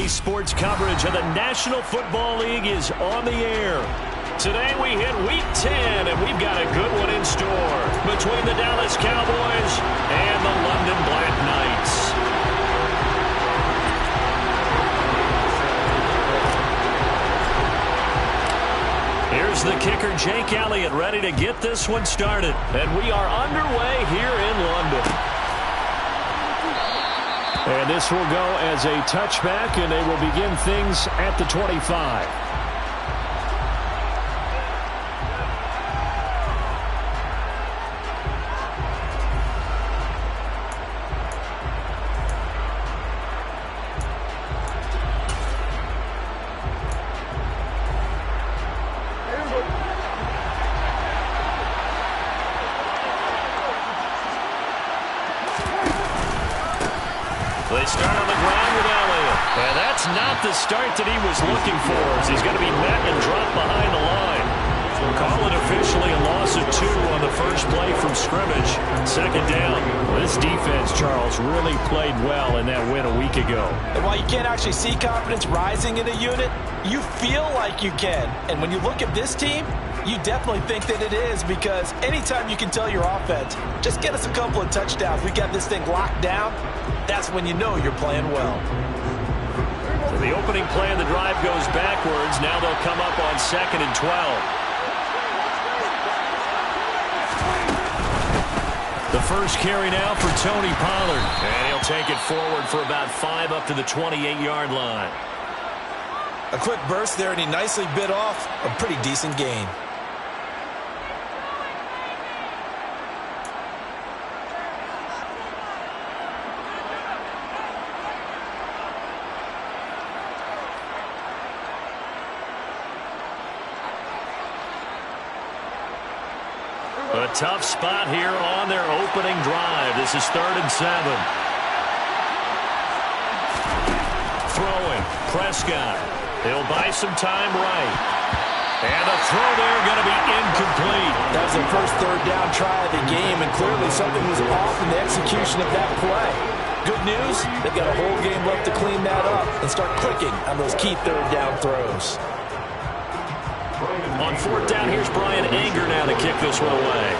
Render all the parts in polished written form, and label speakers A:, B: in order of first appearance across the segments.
A: Today's sports coverage of the National Football League is on the air. Today we hit Week 10, and we've got a good one in store between the Dallas Cowboys and the London Black Knights. Here's the kicker, Jake Elliott, ready to get this one started. And we are underway here in London. And this will go as a touchback, and they will begin things at the 25. They start on the ground with Elliott. And that's not the start that he was looking for, as he's going to be met and dropped behind the line. Call it officially a loss of 2 on the first play from scrimmage. Second down. This defense, Charles, really played well in that win a week ago.
B: And while you can't actually see confidence rising in a unit, you feel like you can. And when you look at this team, you definitely think that it is, because anytime you can tell your offense, just get us a couple of touchdowns, we got this thing locked down, that's when you know you're playing well.
A: So the opening play of the drive goes backwards. Now they'll come up on 2nd and 12. The first carry now for Tony Pollard. And he'll take it forward for about 5 up to the 28-yard line.
B: A quick burst there, and he nicely bit off a pretty decent gain.
A: A tough spot here on their opening drive. This is 3rd and 7. Throwing, Prescott. He'll buy some time right. And a throw there going to be incomplete.
B: That was the first 3rd down try of the game, and clearly something was off in the execution of that play. Good news, they've got a whole game left to clean that up and start clicking on those key 3rd down throws.
A: On 4th down, here's Brian Anger now to kick this one away.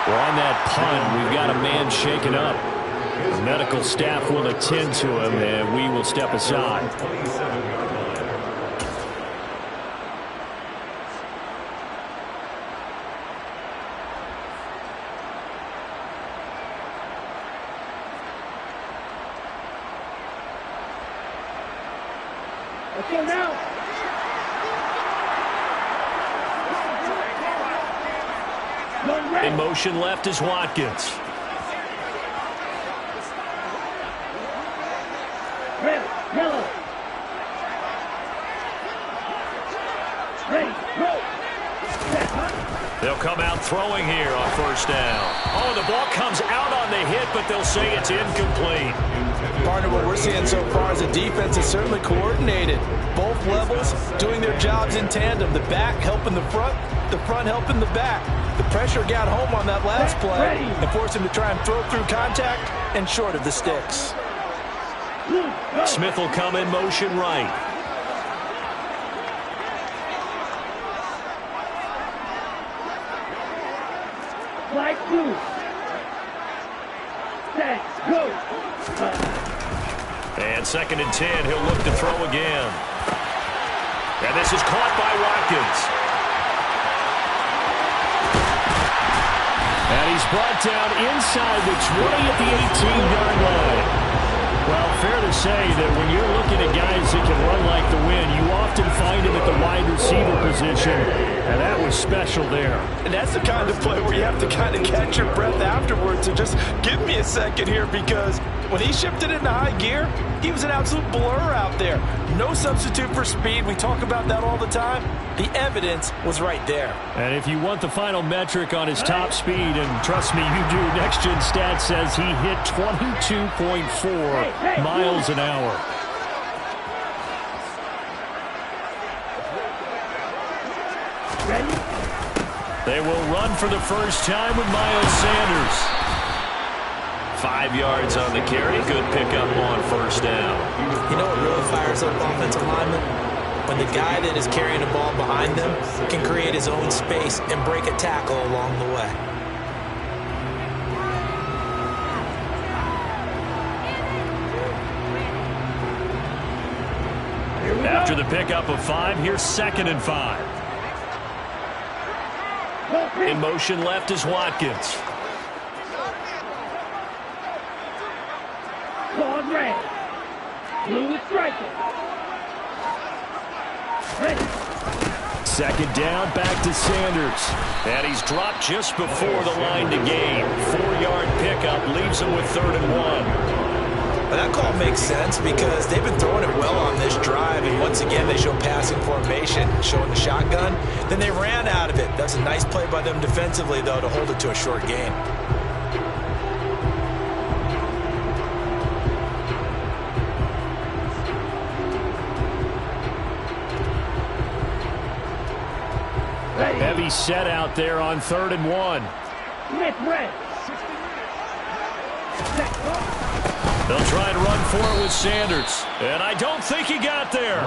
A: Well, on that punt, we've got a man shaken up. The medical staff will attend to him, and we will step aside. In motion left is Watkins. They'll come out throwing here on 1st down. Oh, the ball comes out on the hit, but they'll say it's incomplete.
B: Partner, what we're seeing so far is the defense is certainly coordinated. Both levels doing their jobs in tandem. The back helping the front helping the back. The pressure got home on that last play and forced him to try and throw through contact and short of the sticks.
A: Smith will come in motion right.
C: Flag blue. Set, go.
A: And 2nd and 10, he'll look to throw again. And this is caught by Watkins. And he's brought down inside the 20 at the 18-yard line. Well, fair to say that when you're looking at guys that can run like the wind, you often find him at the wide receiver position, and that was special there.
B: And that's the kind of play where you have to kind of catch your breath afterwards and just give me a second here, because when he shifted into high gear, he was an absolute blur out there. No substitute for speed. We talk about that all the time. The evidence was right there.
A: And if you want the final metric on his top speed, and trust me, you do, Next Gen Stats says he hit 22.4 miles an hour.
C: Ready?
A: They will run for the first time with Miles Sanders. 5 yards on the carry. Good pickup on first down.
B: You know what really fires up offensive linemen? When the guy that is carrying the ball behind them can create his own space and break a tackle along the way.
A: After the pickup of 5, here's 2nd and 5. In motion left is Watkins.
C: Claude red. Blue is striking. Ready.
A: 2nd down, back to Sanders. And he's dropped just before the line to gain. 4-yard pickup leaves him with 3rd and 1.
B: But that call makes sense because they've been throwing it well on this drive, and once again they show passing formation, showing the shotgun. Then they ran out of it. That's a nice play by them defensively, though, to hold it to a short gain.
C: Ready.
A: Heavy set out there on 3rd and 1.
C: Smith red. Set.
A: They'll try and run for it with Sanders. And I don't think he got there.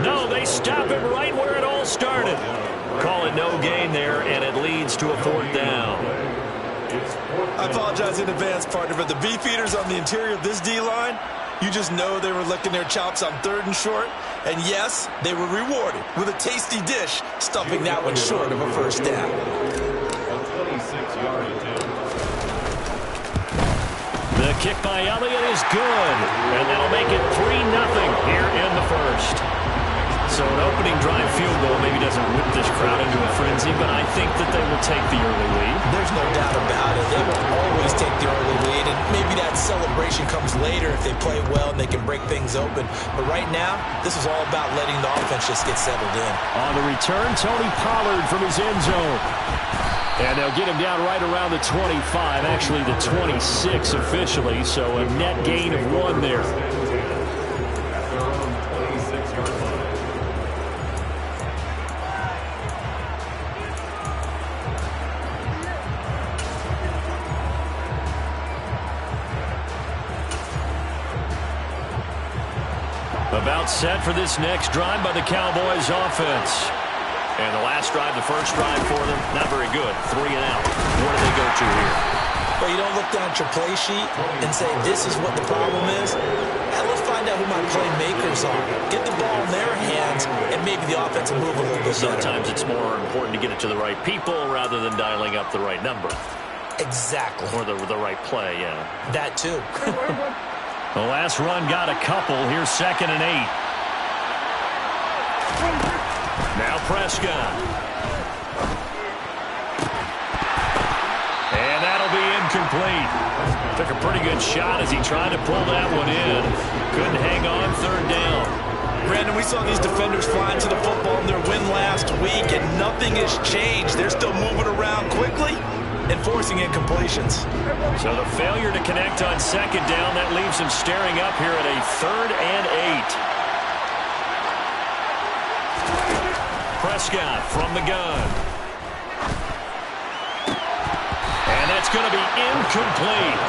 A: No, they stop him right where it all started. Call it no gain there, and it leads to a 4th down.
B: I apologize in advance, partner, but the beefeaters on the interior of this D-line, you just know they were licking their chops on 3rd and short. And yes, they were rewarded with a tasty dish, stuffing that one short of a first down.
A: The kick by Elliott is good, and that'll make it 3-0 here in the first. So an opening drive field goal maybe doesn't whip this crowd into a frenzy, but I think that they will take the early lead.
B: There's no doubt about it. They will always take the early lead, and maybe that celebration comes later if they play well and they can break things open. But right now, this is all about letting the offense just get settled in.
A: On the return, Tony Pollard from his end zone. And they'll get him down right around the 25, actually the 26 officially, so a net gain of 1 there. About set for this next drive by the Cowboys offense. And the last drive, the first drive for them, not very good. 3 and out. What do they go to here?
B: Well, you don't look down at your play sheet and say, this is what the problem is. Now, let's find out who my playmakers are. Get the ball in their hands, and maybe the offense will move a little bit better.
A: Sometimes it's more important to get it to the right people rather than dialing up the right number.
B: Exactly.
A: Or the right play, yeah.
B: That, too.
A: The last run got a couple. Here's 2nd and 8. Now Prescott. And that'll be incomplete. Took a pretty good shot as he tried to pull that one in. Couldn't hang on, 3rd down.
B: Brandon, we saw these defenders flying to the football in their win last week, and nothing has changed. They're still moving around quickly and forcing incompletions.
A: So the failure to connect on 2nd down, that leaves him staring up here at a 3rd and 8. Prescott from the gun. And that's going to be incomplete.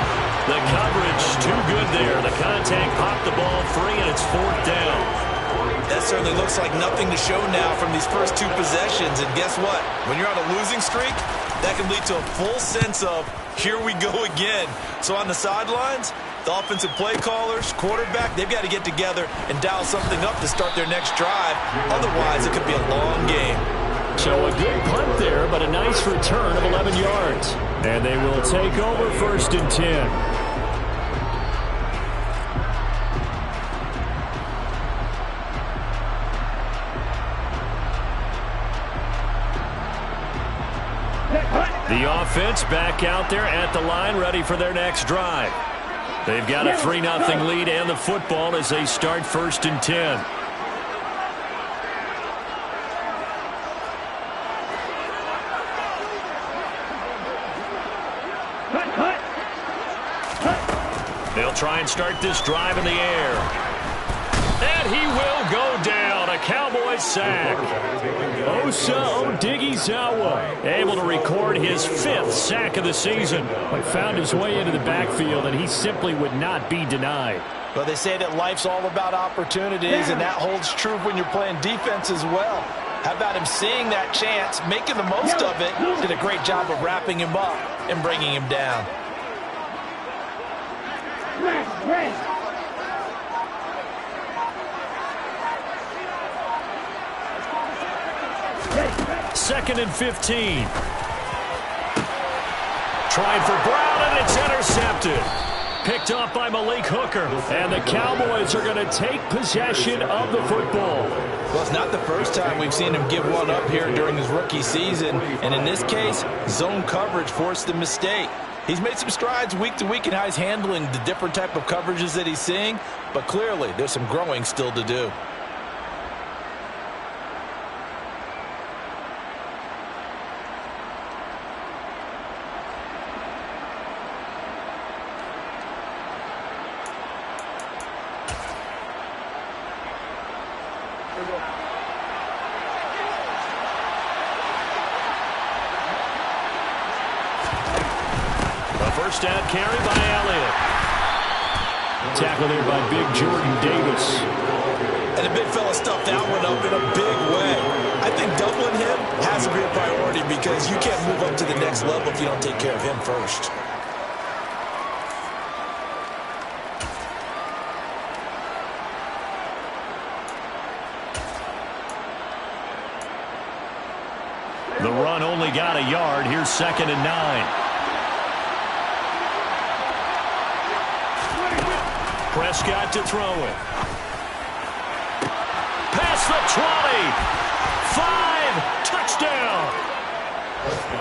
A: The coverage too good there. The contact popped the ball free, and it's 4th down.
B: That certainly looks like nothing to show now from these first 2 possessions. And guess what? When you're on a losing streak, that can lead to a full sense of, here we go again. So on the sidelines, the offensive play callers, quarterback, they've got to get together and dial something up to start their next drive. Otherwise, it could be a long game.
A: So a good punt there, but a nice return of 11 yards. And they will take over 1st and 10. The offense back out there at the line, ready for their next drive. They've got a 3-0 lead and the football as they start 1st and 10. They'll try and start this drive in the air. And he will go down. A a Cowboys sack. Osa Odighizuwa able to record his 5th sack of the season. But found his way into the backfield, and he simply would not be denied.
B: Well, they say that life's all about opportunities, and that holds true when you're playing defense as well. How about him seeing that chance, making the most of it, did a great job of wrapping him up and bringing him down.
A: Second and 15. Trying for Brown, and it's intercepted. Picked off by Malik Hooker. And the Cowboys are going to take possession of the football.
B: Well, it's not the first time we've seen him give one up here during his rookie season. And in this case, zone coverage forced the mistake. He's made some strides week to week in how he's handling the different type of coverages that he's seeing. But clearly, there's some growing still to do.
A: First down carry by Elliott. Tackle there by big Jordan Davis.
B: And the big fella stuffed that one up in a big way. I think doubling him has to be a priority because you can't move up to the next level if you don't take care of him first.
A: The run only got a yard. Here's 2nd and 9. Prescott to throw it. Past the 20. 5. Touchdown.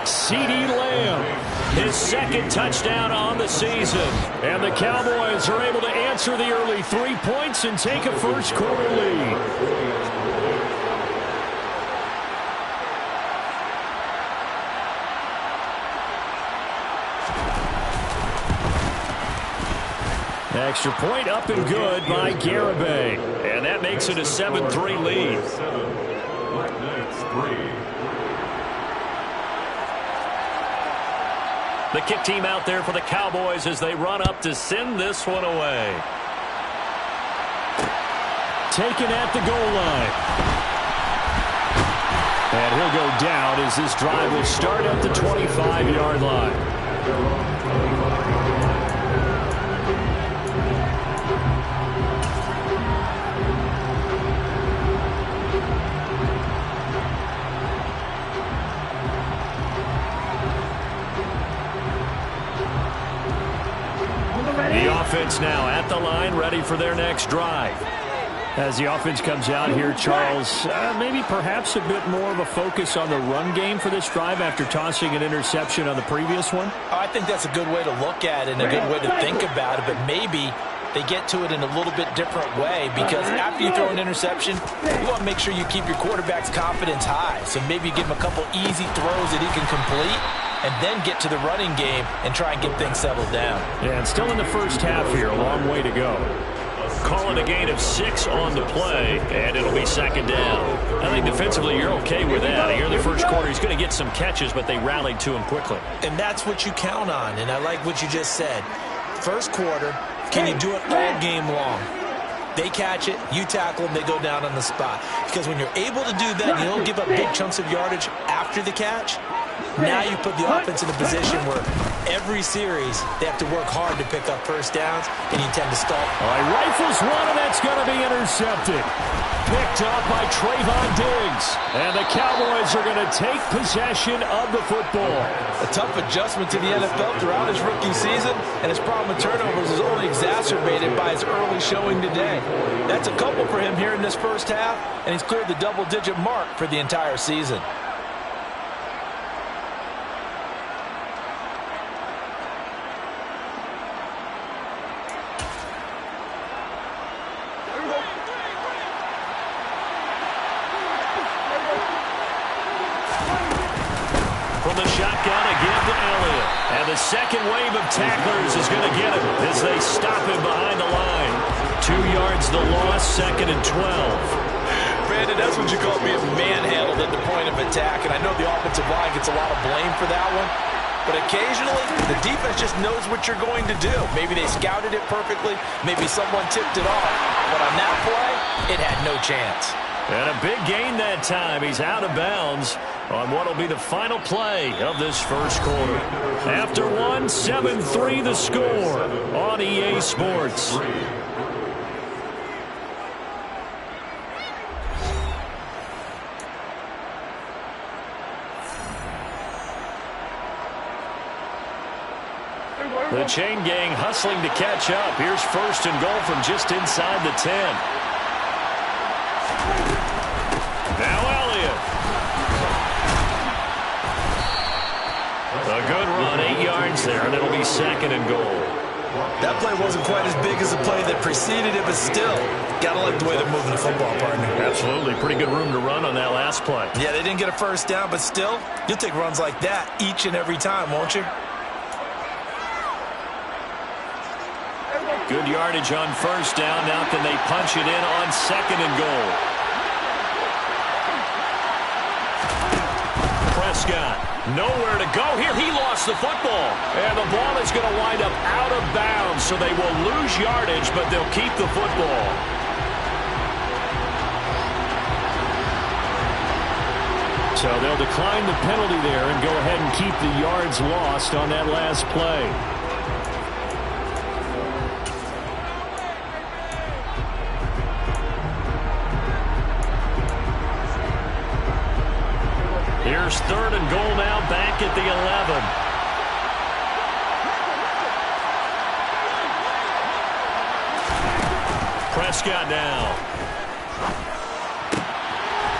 A: CeeDee Lamb. His 2nd touchdown on the season. And the Cowboys are able to answer the early 3 points and take a first-quarter lead. Extra point up and good by Garibay. And that makes it a 7-3 lead. The kick team out there for the Cowboys as they run up to send this one away. Taken at the goal line. And he'll go down as this drive will start at the 25-yard line. The offense now at the line, ready for their next drive. As the offense comes out here, Charles, maybe perhaps a bit more of a focus on the run game for this drive after tossing an interception on the previous one?
B: I think that's a good way to look at it and a good way to think about it, but maybe they get to it in a little bit different way because after you throw an interception, you want to make sure you keep your quarterback's confidence high. So maybe you give him a couple easy throws that he can complete and then get to the running game and try and get things settled down.
A: Yeah, and still in the first half here, a long way to go. Calling a gain of 6 on the play, and it'll be 2nd down. I think defensively you're okay with that. Here in the first quarter, he's going to get some catches, but they rallied to him quickly.
B: And that's what you count on, and I like what you just said. First quarter, can you do it all game long? They catch it, you tackle them, they go down on the spot. Because when you're able to do that, you don't give up big chunks of yardage after the catch. Now you put the offense in a position where every series they have to work hard to pick up first downs, and you tend to stall.
A: All right, rifles one, and that's going to be intercepted. Picked up by Trayvon Diggs. And the Cowboys are going to take possession of the football.
B: A tough adjustment to the NFL throughout his rookie season, and his problem with turnovers is only exacerbated by his early showing today. That's a couple for him here in this first half, and he's cleared the double-digit mark for the entire season.
A: From the shotgun again to Elliott. And the second wave of tacklers is going to get him as they stop him behind the line. 2 yards the loss, 2nd and 12.
B: Brandon, that's what you call being manhandled at the point of attack. And I know the offensive line gets a lot of blame for that one. But occasionally, the defense just knows what you're going to do. Maybe they scouted it perfectly. Maybe someone tipped it off. But on that play, it had no chance.
A: And a big gain that time. He's out of bounds on what will be the final play of this first quarter. After one, 7-3 the score on EA Sports. The chain gang hustling to catch up. Here's first and goal from just inside the 10. Now Elliott. A good run, 8 yards there, and it'll be second and goal.
B: That play wasn't quite as big as the play that preceded it, but still, gotta like the way they're moving the football, partner.
A: Absolutely. Pretty good room to run on that last play.
B: Yeah, they didn't get a first down, but still, you'll take runs like that each and every time, won't you?
A: Good yardage on first down. Now can they punch it in on second and goal? Prescott, nowhere to go here. He lost the football. And the ball is going to wind up out of bounds, so they will lose yardage, but they'll keep the football. So they'll decline the penalty there and go ahead and keep the yards lost on that last play. Here's third and goal now, back at the 11. Prescott now.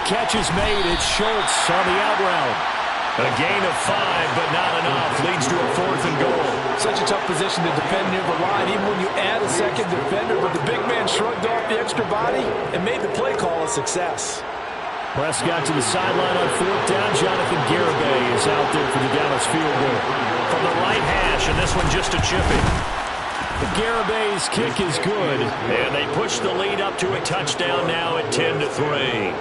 A: Catch is made. It's Schultz on the out route. A gain of 5, but not enough. Leads to a fourth and goal.
B: Such a tough position to defend near the line, even when you add a second defender. But the big man shrugged off the extra body and made the play call a success.
A: Prescott to the sideline on fourth down. Jonathan Garibay is out there for the Dallas field goal. From the right hash, and this one just a chipping. Garibay's kick is good. And they push the lead up to a touchdown now at 10-3.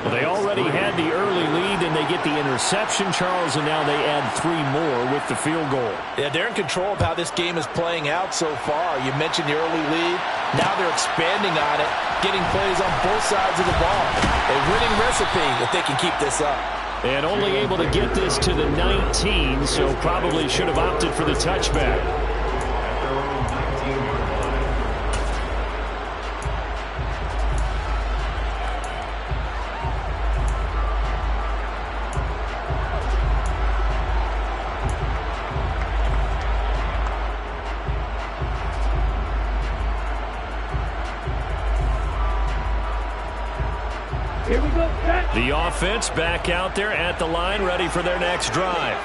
A: Well, they already had the early lead, and they get the interception, Charles, and now they add 3 more with the field goal.
B: Yeah, they're in control of how this game is playing out so far. You mentioned the early lead. Now they're expanding on it, getting plays on both sides of the ball. A winning recipe if they can keep this up.
A: And only able to get this to the 19, so probably should have opted for the touchback.
C: Here we go.
A: The offense back out there at the line, ready for their next drive.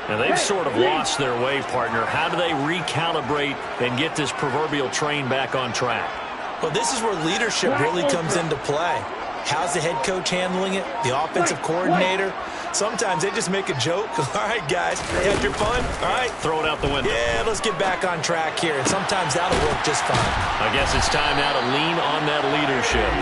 A: And they've sort of lost their way, partner. How do they recalibrate and get this proverbial train back on track?
B: Well, this is where leadership really comes into play. How's the head coach handling it? The offensive coordinator? Sometimes they just make a joke. All right, guys, you had your fun? All right.
A: Throw it out the window.
B: Yeah, let's get back on track here. And sometimes that'll work just fine.
A: I guess it's time now to lean on that leadership.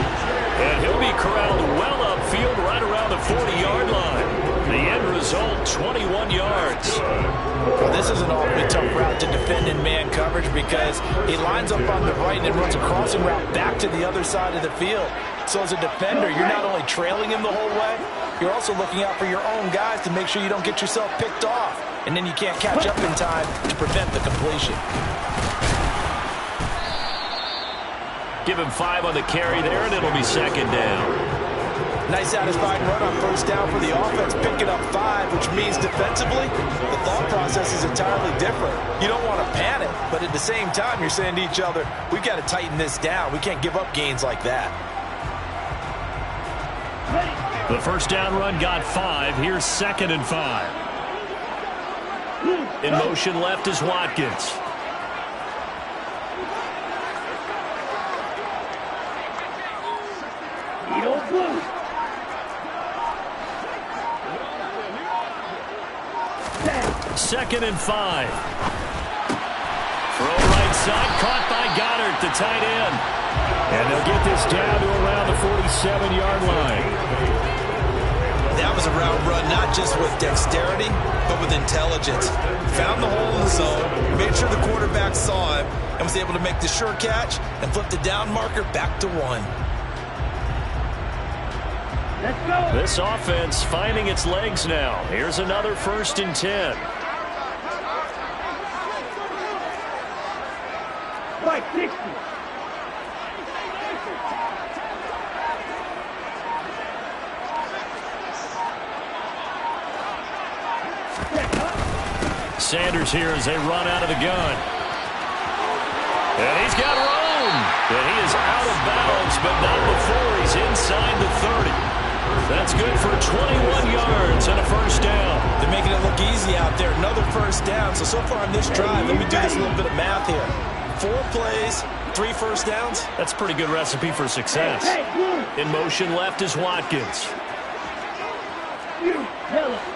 A: And he'll be corralled well upfield right around the 40-yard line. The end result, 21 yards.
B: Well, this is an awfully tough route to defend in man coverage because he lines up on the right and then runs a crossing route back to the other side of the field. So as a defender, you're not only trailing him the whole way, you're also looking out for your own guys to make sure you don't get yourself picked off. And then you can't catch up in time to prevent the completion.
A: Give him 5 on the carry there, and it'll be second down.
B: Nice satisfying run on first down for the offense, picking up 5, which means defensively, the thought process is entirely different. You don't want to panic, but at the same time, you're saying to each other, we've got to tighten this down. We can't give up gains like that.
A: The first down run got 5. Here's second and 5. In motion left is Watkins. Second and 5. Throw right side, caught by Goddard, the tight end. And they'll get this down to around the 27-yard line.
B: That was a route run, not just with dexterity, but with intelligence. Found the hole in the zone, made sure the quarterback saw him, and was able to make the sure catch and flip the down marker back to 1.
C: Let's go.
A: This offense finding its legs now. Here's another 1st and 10.
C: Strike 60.
A: Sanders here as they run out of the gun. And he's got room. And he is out of bounds, but not before he's inside the 30. That's good for 21 yards and a 1st down.
B: They're making it look easy out there. Another 1st down. So far on this drive, let me do this little bit of math here. 4 plays, 3 1st downs.
A: That's a pretty good recipe for success. In motion left is Watkins.
C: You tell us.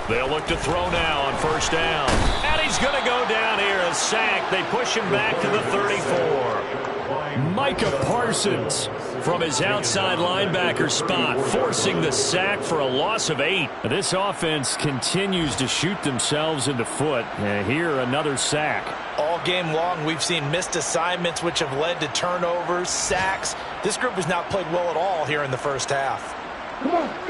A: They'll look to throw now on 1st down. And he's going to go down here. A sack. They push him back to the 34. Micah Parsons from his outside linebacker spot, forcing the sack for a loss of 8. This offense continues to shoot themselves in the foot. And here, another sack.
B: All game long, we've seen missed assignments, which have led to turnovers, sacks. This group has not played well at all here in the 1st half.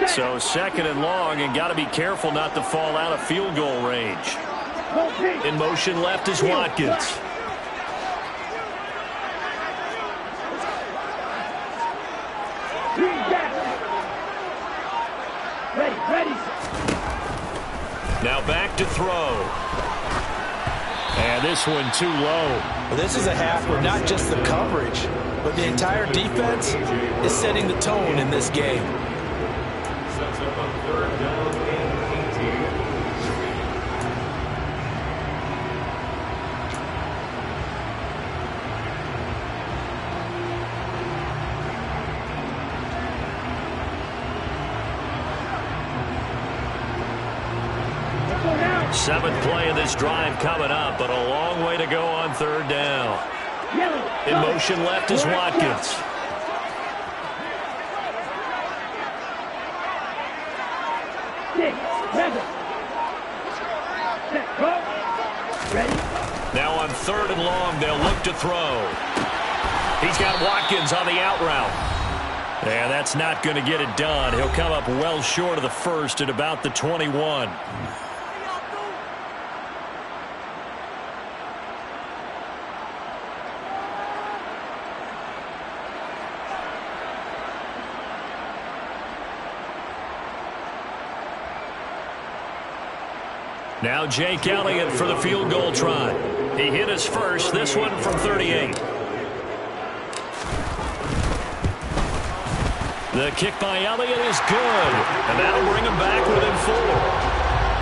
A: So 2nd and long, and got to be careful not to fall out of field goal range. In motion left is Watkins.
C: Ready.
A: Now back to throw. And this one too low.
B: Well, this is a half where not just the coverage, but the entire defense is setting the tone in this game.
D: Sets up on 3rd down and 18.
A: Seventh play of this drive coming up, but a long way to go on 3rd down. In motion left is Watkins. Now on 3rd and long, they'll look to throw. He's got Watkins on the out route. And that's not going to get it done. He'll come up well short of the 1st at about the 21. Now Jake Elliott for the field goal try. He hit his first, this one from 38. The kick by Elliott is good, and that'll bring him back within 4.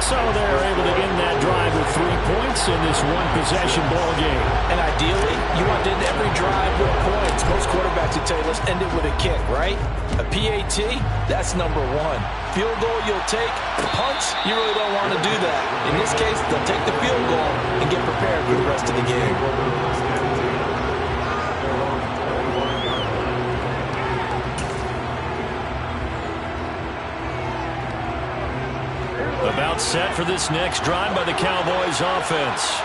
A: So they're able to end that drive with 3 points in this one-possession ball game.
B: And ideally, you want to end every drive with points. Most quarterbacks would tell you, let's end it with a kick, right? A PAT, that's number 1. Field goal you'll take. Punts, you really don't want to do that. In this case, they'll take the field goal and get prepared for the rest of the game.
A: About set for this next drive by the Cowboys offense.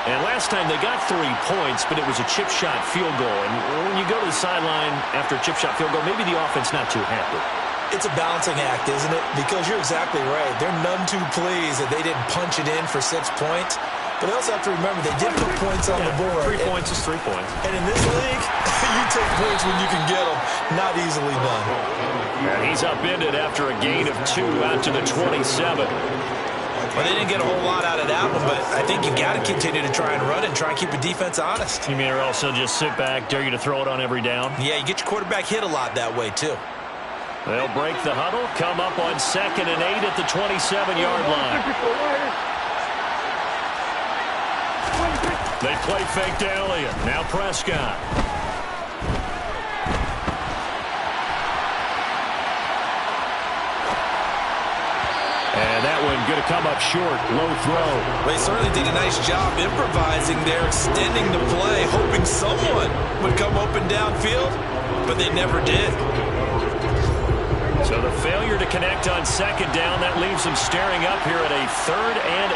A: And last time they got 3 points, but it was a chip shot field goal. And when you go to the sideline after a chip shot field goal, maybe the offense not too happy.
B: It's a balancing act, isn't it? Because you're exactly right. They're none too pleased that they didn't punch it in for 6 points. But they also have to remember they did put points on the board.
A: 3 points is 3 points.
B: And in this league, you take points when you can get them. Not easily done.
A: And he's upended after a gain of 2 out to the 27.
B: Well, they didn't get a whole lot out of that one, but I think you got to continue to try and run and try and keep the defense honest.
A: You mean or also just sit back, dare you to throw it on every down?
B: Yeah, you get your quarterback hit a lot that way, too.
A: They'll break the huddle, come up on 2nd and 8 at the 27-yard line. They play fake to Elliott. Now Prescott. And that one going to come up short. Low throw.
B: They certainly did a nice job improvising there, extending the play, hoping someone would come open downfield, but they never did.
A: So the failure to connect on second down, that leaves them staring up here at a 3rd and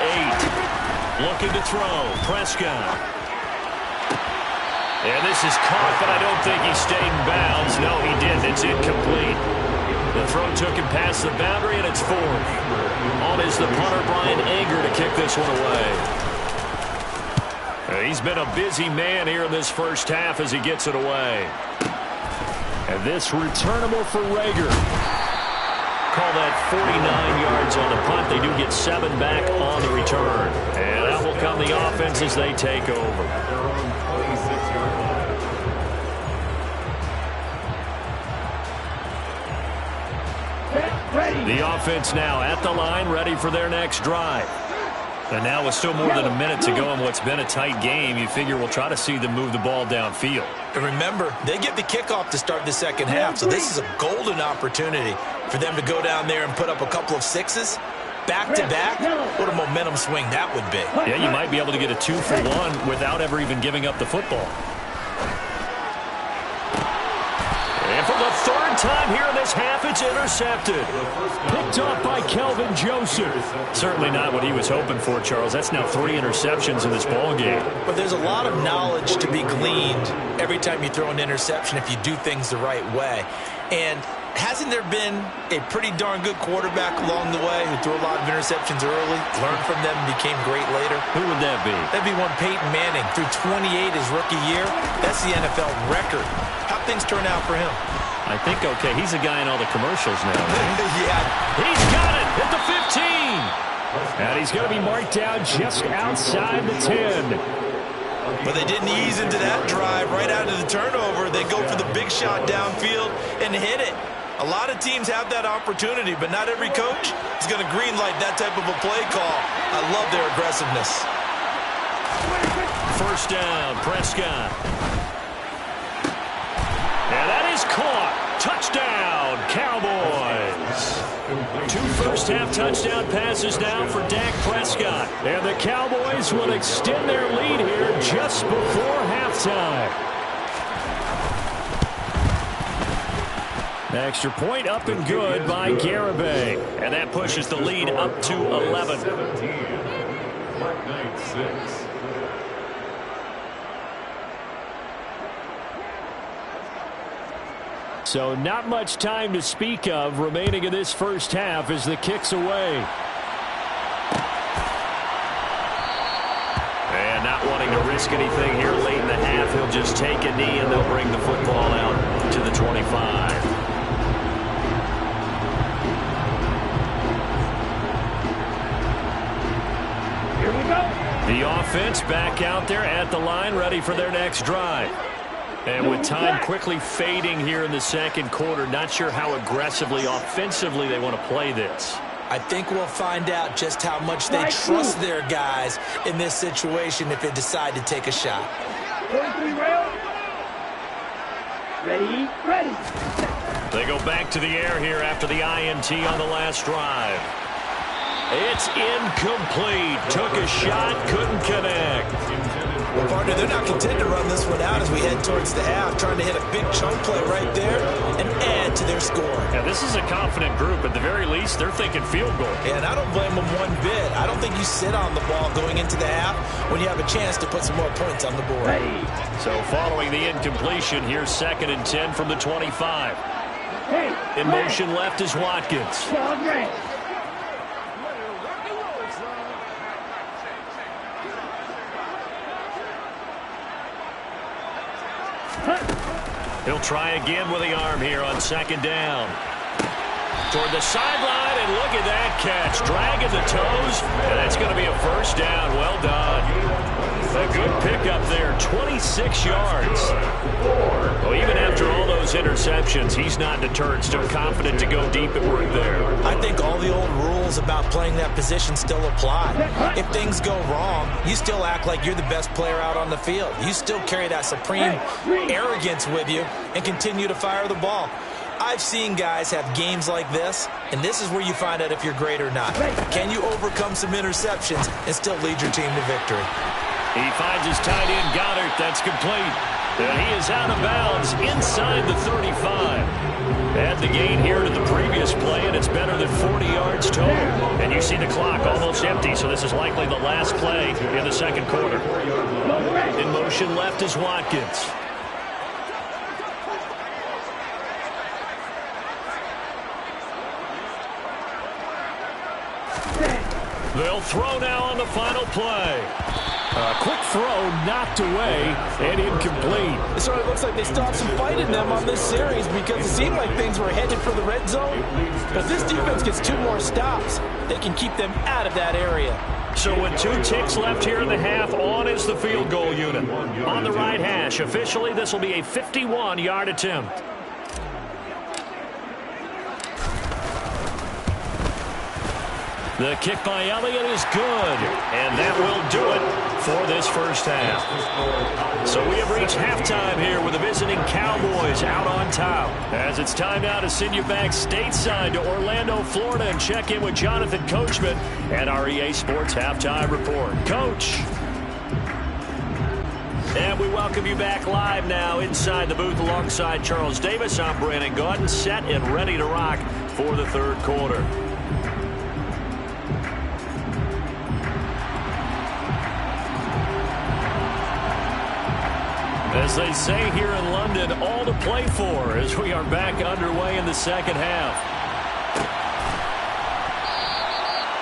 A: 8. Looking to throw. Prescott. And this is caught, but I don't think he stayed in bounds. No, he didn't. It's incomplete. The throw took him past the boundary, and it's 4th. On is the punter, Brian Anger, to kick this one away. He's been a busy man here in this first half as he gets it away. And this returnable for Rager. Call that 49 yards on the punt. They do get 7 back on the return. And out will come the offense as they take over. The offense now at the line, ready for their next drive. And now with still more than a minute to go in what's been a tight game, you figure we'll try to see them move the ball downfield.
B: And remember, they get the kickoff to start the second half, so this is a golden opportunity for them to go down there and put up a couple of 6s. Back-to-back, what a momentum swing that would be.
A: Yeah, you might be able to get a 2-for-1 without ever even giving up the football. And for the 3rd time here in this half, it's intercepted. Picked off by Kelvin Joseph. Certainly not what he was hoping for, Charles. That's now 3 interceptions in this ball game.
B: But there's a lot of knowledge to be gleaned every time you throw an interception if you do things the right way. And hasn't there been a pretty darn good quarterback along the way who threw a lot of interceptions early, learned from them, and became great later?
A: Who would that be?
B: That'd be one Peyton Manning. Threw 28 his rookie year. That's the NFL record. How'd things turn out for him?
A: I think, okay, he's a guy in all the commercials now.
B: Yeah.
A: He's got it at the 15. And he's going to be marked down just outside the 10.
B: But they didn't ease into that drive right out of the turnover. They go for the big shot downfield and hit it. A lot of teams have that opportunity, but not every coach is going to greenlight that type of a play call. I love their aggressiveness.
A: First down, Prescott. And that is caught. Touchdown, Cowboys. 2 first-half touchdown passes now for Dak Prescott. And the Cowboys will extend their lead here just before halftime. Extra point up and good by Garibay. And that pushes the lead up to 11.
D: 17. Black Knight 6.
A: So not much time to speak of remaining in this first half as the kick's away. And not wanting to risk anything here late in the half, he'll just take a knee and they'll bring the football out to the 25.
C: Here we go.
A: The offense back out there at the line, ready for their next drive. And with time quickly fading here in the second quarter, not sure how aggressively, offensively they want to play this.
B: I think we'll find out just how much they trust their guys in this situation if they decide to take a shot.
C: 43 rail. Ready, ready.
A: They go back to the air here after the INT on the last drive. It's incomplete. Took a shot, couldn't connect.
B: Well, partner, they're not content to run this one out as we head towards the half, trying to hit a big chunk play right there and add to their score.
A: Yeah, this is a confident group. At the very least, they're thinking field goal.
B: Yeah, and I don't blame them one bit. I don't think you sit on the ball going into the half when you have a chance to put some more points on the board.
C: Ready.
A: So following the incompletion, here's 2nd and 10 from the 25.
C: Hey,
A: In motion left is Watkins.
C: Dog red.
A: He'll try again with the arm here on 2nd down. Toward the sideline, and look at that catch. Dragging the toes, and that's going to be a first down. Well done. A good pickup there, 26 yards. Well, even after all those interceptions, he's not deterred, still confident to go deep at work there.
B: I think all the old rules about playing that position still apply. If things go wrong, you still act like you're the best player out on the field. You still carry that supreme arrogance with you and continue to fire the ball. I've seen guys have games like this, and this is where you find out if you're great or not. Can you overcome some interceptions and still lead your team to victory?
A: He finds his tight end, Goddard. That's complete. And he is out of bounds inside the 35. Add the gain here to the previous play, and it's better than 40 yards total. And you see the clock almost empty, so this is likely the last play in the second quarter. In motion left is Watkins. They'll throw now on the final play. A quick throw knocked away and incomplete.
B: It sort of looks like they still have some fight in them on this series because it seemed like things were headed for the red zone. But if this defense gets 2 more stops, they can keep them out of that area.
A: So with 2 ticks left here in the half, on is the field goal unit. On the right hash, officially this will be a 51-yard attempt. The kick by Elliott is good, and that will do it for this first half. So we have reached halftime here with the visiting Cowboys out on top. As it's time now to send you back stateside to Orlando, Florida, and check in with Jonathan Coachman at our EA Sports Halftime Report. Coach. And we welcome you back live now inside the booth alongside Charles Davis. I'm Brandon Gaudin, set and ready to rock for the third quarter. As they say here in London, all to play for as we are back underway in the second half.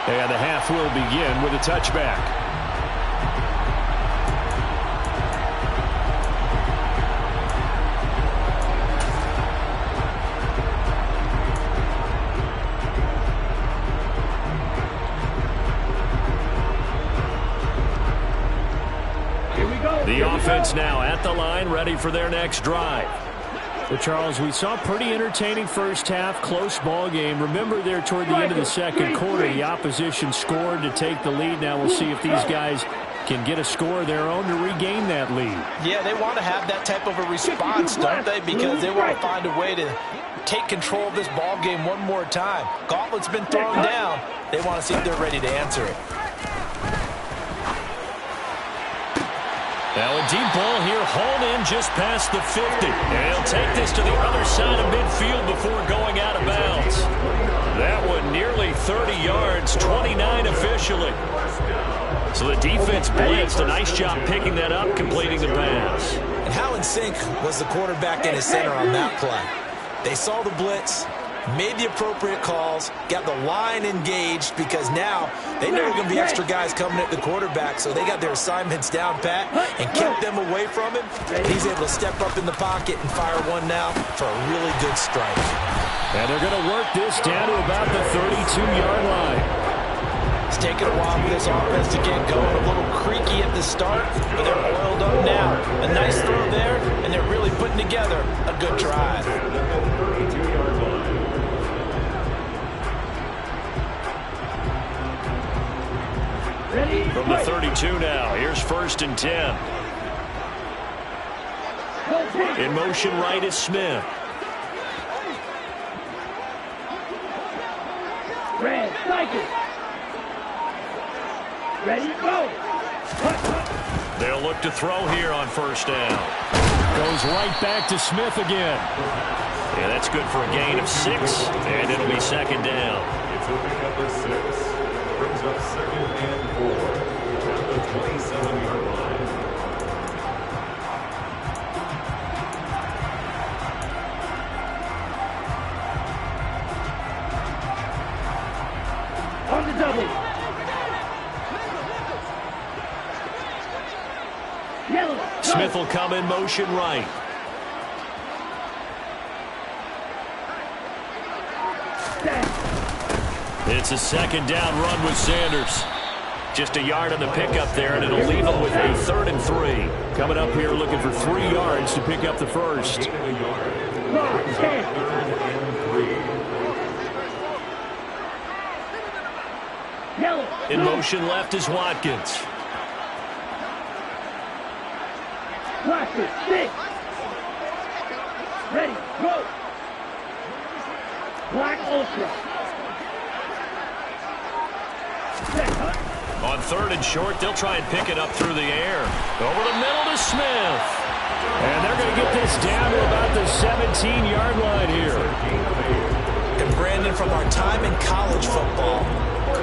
A: And the half will begin with a touchback. The offense now at the line, ready for their next drive. Well, Charles, we saw a pretty entertaining first half, close ball game. Remember there toward the end of the second quarter, the opposition scored to take the lead. Now we'll see if these guys can get a score of their own to regain that lead.
B: Yeah, they want to have that type of a response, don't they? Because they want to find a way to take control of this ball game one more time. Gauntlet's been thrown down. They want to see if they're ready to answer it.
A: Now a deep ball here, hauled in just past the 50. And he'll take this to the other side of midfield before going out of bounds. That one nearly 30 yards, 29 officially. So the defense blitzed. A nice job picking that up, completing the pass.
B: And how in sync was the quarterback and his center on that play? They saw the blitz, made the appropriate calls, got the line engaged because now they know there are going to be extra guys coming at the quarterback, so they got their assignments down pat and kept them away from him. He's able to step up in the pocket and fire one now for a really good strike.
A: And they're going to work this down to about the 32-yard line.
B: It's taken a while for this offense to get going. A little creaky at the start, but they're oiled up now. A nice throw there, and they're really putting together a good drive.
A: From the 32 now, here's 1st and 10. In motion right is Smith.
C: Red, cycle. Ready, go.
A: They'll look to throw here on 1st down. Goes right back to Smith again. Yeah, that's good for a gain of 6, and it'll be 2nd down.
D: It's opening up for 6. Brings up 2nd and 4. At the 27-yard line.
C: On the double. Yellow.
A: Smith will come in motion right. It's a 2nd down run with Sanders. Just a yard on the pickup there, and it'll leave him with a 3rd and 3. Coming up here looking for 3 yards to pick up the first. In motion left is Watkins.
C: Watch it, 6. Ready, go. ultra. Set, hut.
A: On 3rd and short, they'll try and pick it up through the air. Over the middle to Smith. And they're going to get this down to about the 17-yard line here.
B: And Brandon, from our time in college football,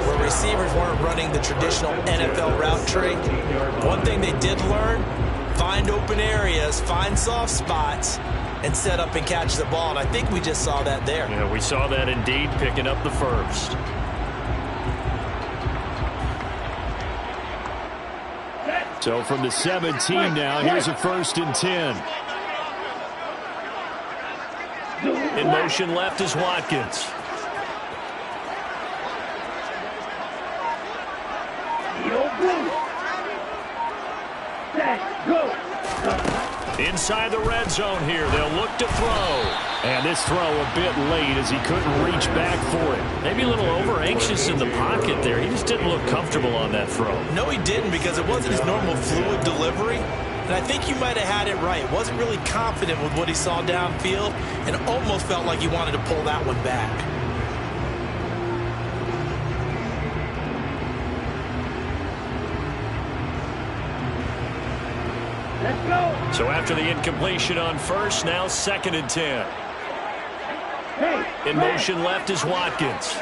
B: where receivers weren't running the traditional NFL route tree, one thing they did learn, find open areas, find soft spots, and set up and catch the ball. And I think we just saw that there.
A: Yeah, we saw that indeed, picking up the first. So from the 17 now, here's a 1st and 10. In motion left is Watkins. Inside the red zone here, they'll look to throw. And this throw a bit late as he couldn't reach back for it. Maybe a little over-anxious in the pocket there. He just didn't look comfortable on that throw.
B: No, he didn't, because it wasn't his normal fluid delivery. And I think you might have had it right. Wasn't really confident with what he saw downfield and almost felt like he wanted to pull that one back.
C: Let's go.
A: So after the incompletion on 1st, now 2nd and 10.
C: Hey,
A: In motion left is Watkins.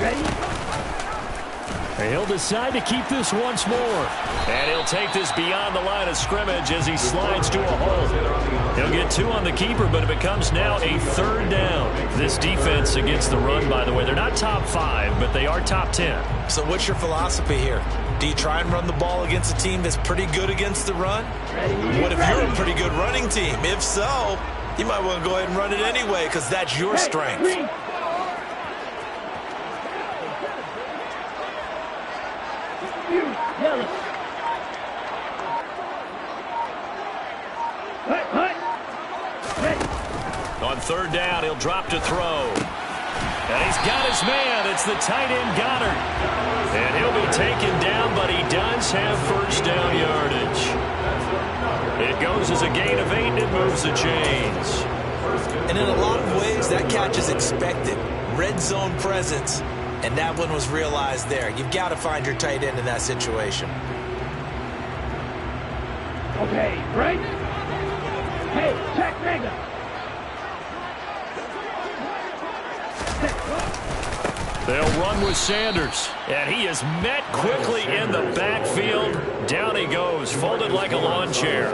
C: ready?
A: And he'll decide to keep this once more. And he'll take this beyond the line of scrimmage as he slides to a hole. He'll get 2 on the keeper, but it becomes now a 3rd down. This defense against the run, by the way, they're not top 5, but they are top 10.
B: So what's your philosophy here? Do you try and run the ball against a team that's pretty good against the run? What if you're a pretty good running team? If so, you might want to go ahead and run it anyway, because that's your strength.
C: Green. Yellow. Hut, hut. Ready.
A: On 3rd down, he'll drop to throw. And he's got his man. It's the tight end, Goddard. And he'll be taken down, but he does have 1st down yardage. It goes as a gain of 8, and it moves the chains.
B: And in a lot of ways, that catch is expected. Red zone presence. And that one was realized there. You've got to find your tight end in that situation.
C: Okay, right? Hey, check mega.
A: They'll run with Sanders. And he is met quickly in the backfield. Down he goes, folded like a lawn chair.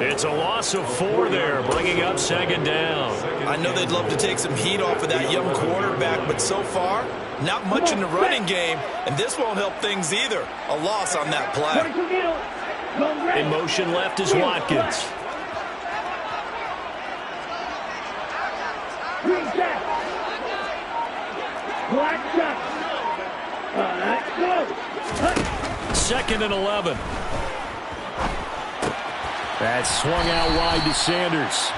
A: It's a loss of 4 there, bringing up 2nd down.
B: I know they'd love to take some heat off of that young quarterback, but so far, not much in the running game, and this won't help things either. A loss on that play.
C: 22 middle. Go red.
A: In motion left is Watkins.
C: Green jack. Black shot. Let's go. Hut.
A: 2nd and 11. That's swung out wide to Sanders.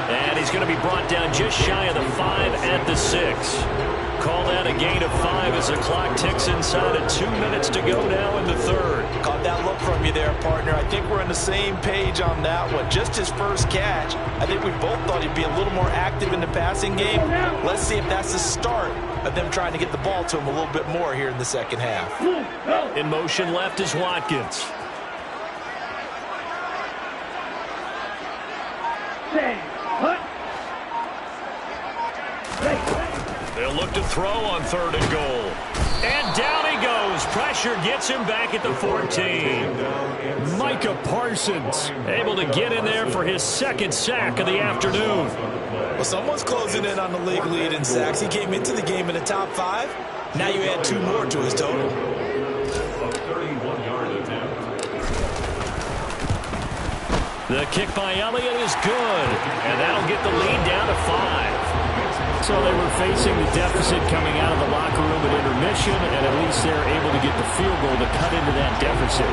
A: And he's going to be brought down just shy of the 5 at the 6. Call that a gain of 5 as the clock ticks inside of 2 minutes to go now in the 3rd.
B: Caught that look from you there, partner. I think we're on the same page on that one. Just his first catch. I think we both thought he'd be a little more active in the passing game. Let's see if that's the start of them trying to get the ball to him a little bit more here in the 2nd half.
C: Move. Go.
A: In motion left is Watkins.
C: Stand. Hut. Ready.
A: They'll look to throw on 3rd and goal. And down he goes. Pressure gets him back at the 14. Micah Parsons able to get in there for his 2nd sack of the afternoon.
B: Well, someone's closing in on the league lead in sacks. He came into the game in the top 5. Now you add 2 more to his total.
D: A 31-yard attempt.
A: The kick by Elliott is good. And that'll get the lead down to 5. So they were facing the deficit coming out of the locker room at intermission, and at least they're able to get the field goal to cut into that deficit.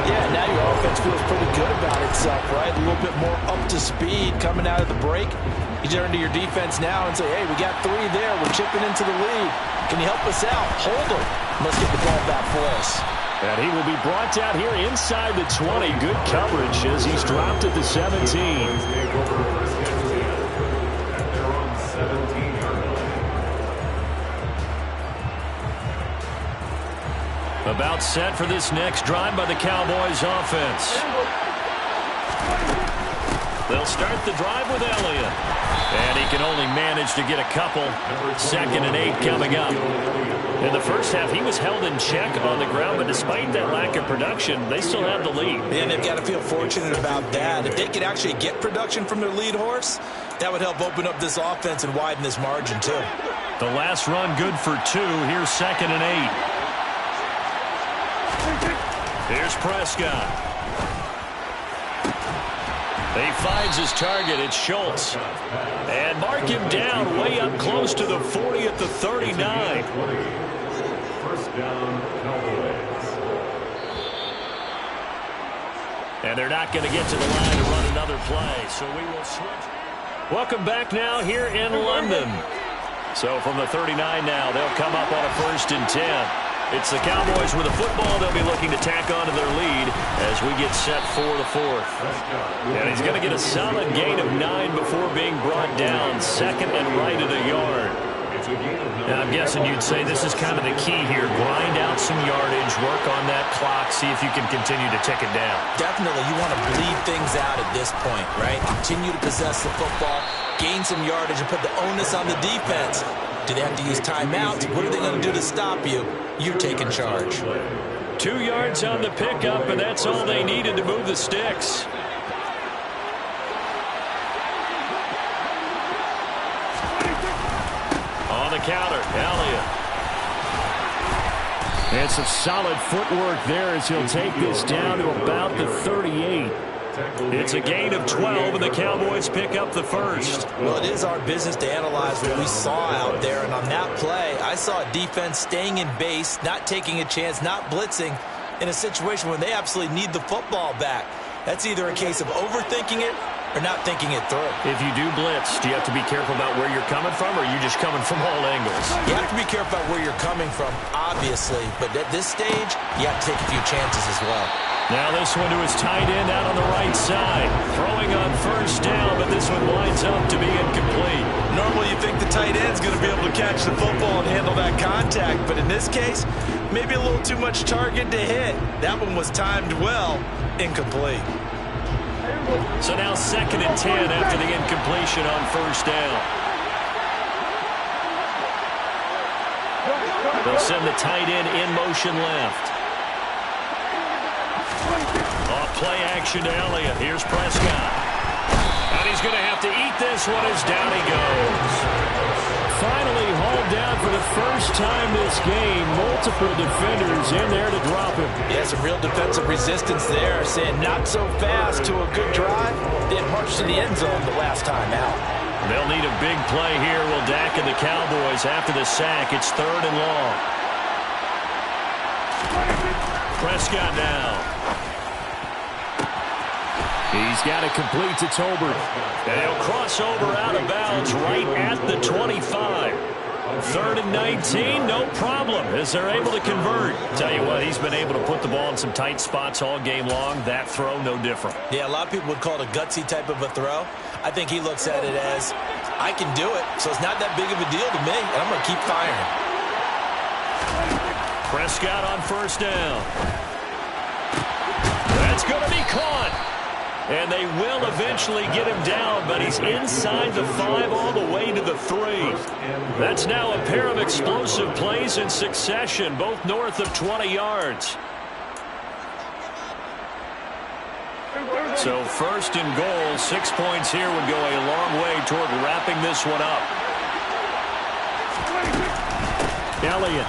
B: Yeah, now your offense feels pretty good about itself, right? A little bit more up to speed coming out of the break. You turn to your defense now and say, hey, we got 3 there. We're chipping into the lead. Can you help us out? Hold them. Let's get the ball back for us.
A: And he will be brought down here inside the 20. Good coverage as he's dropped at the 17. About set for this next drive by the Cowboys offense. They'll start the drive with Elliott. And he can only manage to get a couple. 2nd and 8 coming up. In the first half, he was held in check on the ground, but despite that lack of production, they still have the lead.
B: And they've got to feel fortunate about that. If they could actually get production from their lead horse, that would help open up this offense and widen this margin, too.
A: The last run good for 2. Here's 2nd and 8. Here's Prescott. He finds his target. It's Schultz. And mark him down way up close to the 40 at the 39.
D: First down, Cowboys.
A: And they're not going to get to the line to run another play, so we will switch. Welcome back now here in London. So from the 39 now, they'll come up on a 1st and 10. It's the Cowboys with the football. They'll be looking to tack on to their lead as we get set for the 4th. And he's going to get a solid gain of 9 before being brought down. 2nd and right at a yard. And I'm guessing you'd say this is kind of the key here. Grind out some yardage, work on that clock, see if you can continue to tick it down.
B: Definitely, you want to bleed things out at this point, right? Continue to possess the football, gain some yardage, and put the onus on the defense. Do they have to use timeouts? What are they going to do to stop you? You're taking charge.
A: 2 yards on the pickup, and that's all they needed to move the sticks. On the counter, Elliott. And some solid footwork there as he'll take this down to about the 38. It's a gain of 12, and the Cowboys pick up the 1st.
B: Well, it is our business to analyze what we saw out there, and on that play, I saw a defense staying in base, not taking a chance, not blitzing in a situation where they absolutely need the football back. That's either a case of overthinking it or not thinking it through.
A: If you do blitz, do you have to be careful about where you're coming from, or are you just coming from all angles?
B: You have to be careful about where you're coming from, obviously, but at this stage, you have to take a few chances as well.
A: Now this one to his tight end out on the right side. Throwing on 1st down, but this one winds up to be incomplete.
B: Normally you think the tight end's going to be able to catch the football and handle that contact, but in this case, maybe a little too much target to hit. That one was timed well, incomplete.
A: So now 2nd and 10 after the incompletion on 1st down. They'll send the tight end in motion left. Off play action to Elliott. Here's Prescott. And he's going to have to eat this one as down he goes. Finally hauled down for the first time this game. Multiple defenders in there to drop him.
B: Yeah, some real defensive resistance there. Saying not so fast to a good drive. They had marched to the end zone the last time out.
A: They'll need a big play here. Will Dak and the Cowboys after the sack. It's 3rd and long. Prescott now. He's got it complete to Tolbert. And he'll cross over out of bounds right at the 25. 3rd and 19, no problem, as they're able to convert. Tell you what, he's been able to put the ball in some tight spots all game long. That throw, no different.
B: Yeah, a lot of people would call it a gutsy type of a throw. I think he looks at it as, I can do it, so it's not that big of a deal to me, and I'm going to keep firing.
A: Prescott on 1st down. That's going to be caught. And they will eventually get him down, but he's inside the 5 all the way to the 3. That's now a pair of explosive plays in succession, both north of 20 yards. So 1st and goal, 6 points here would go a long way toward wrapping this one up. Elliott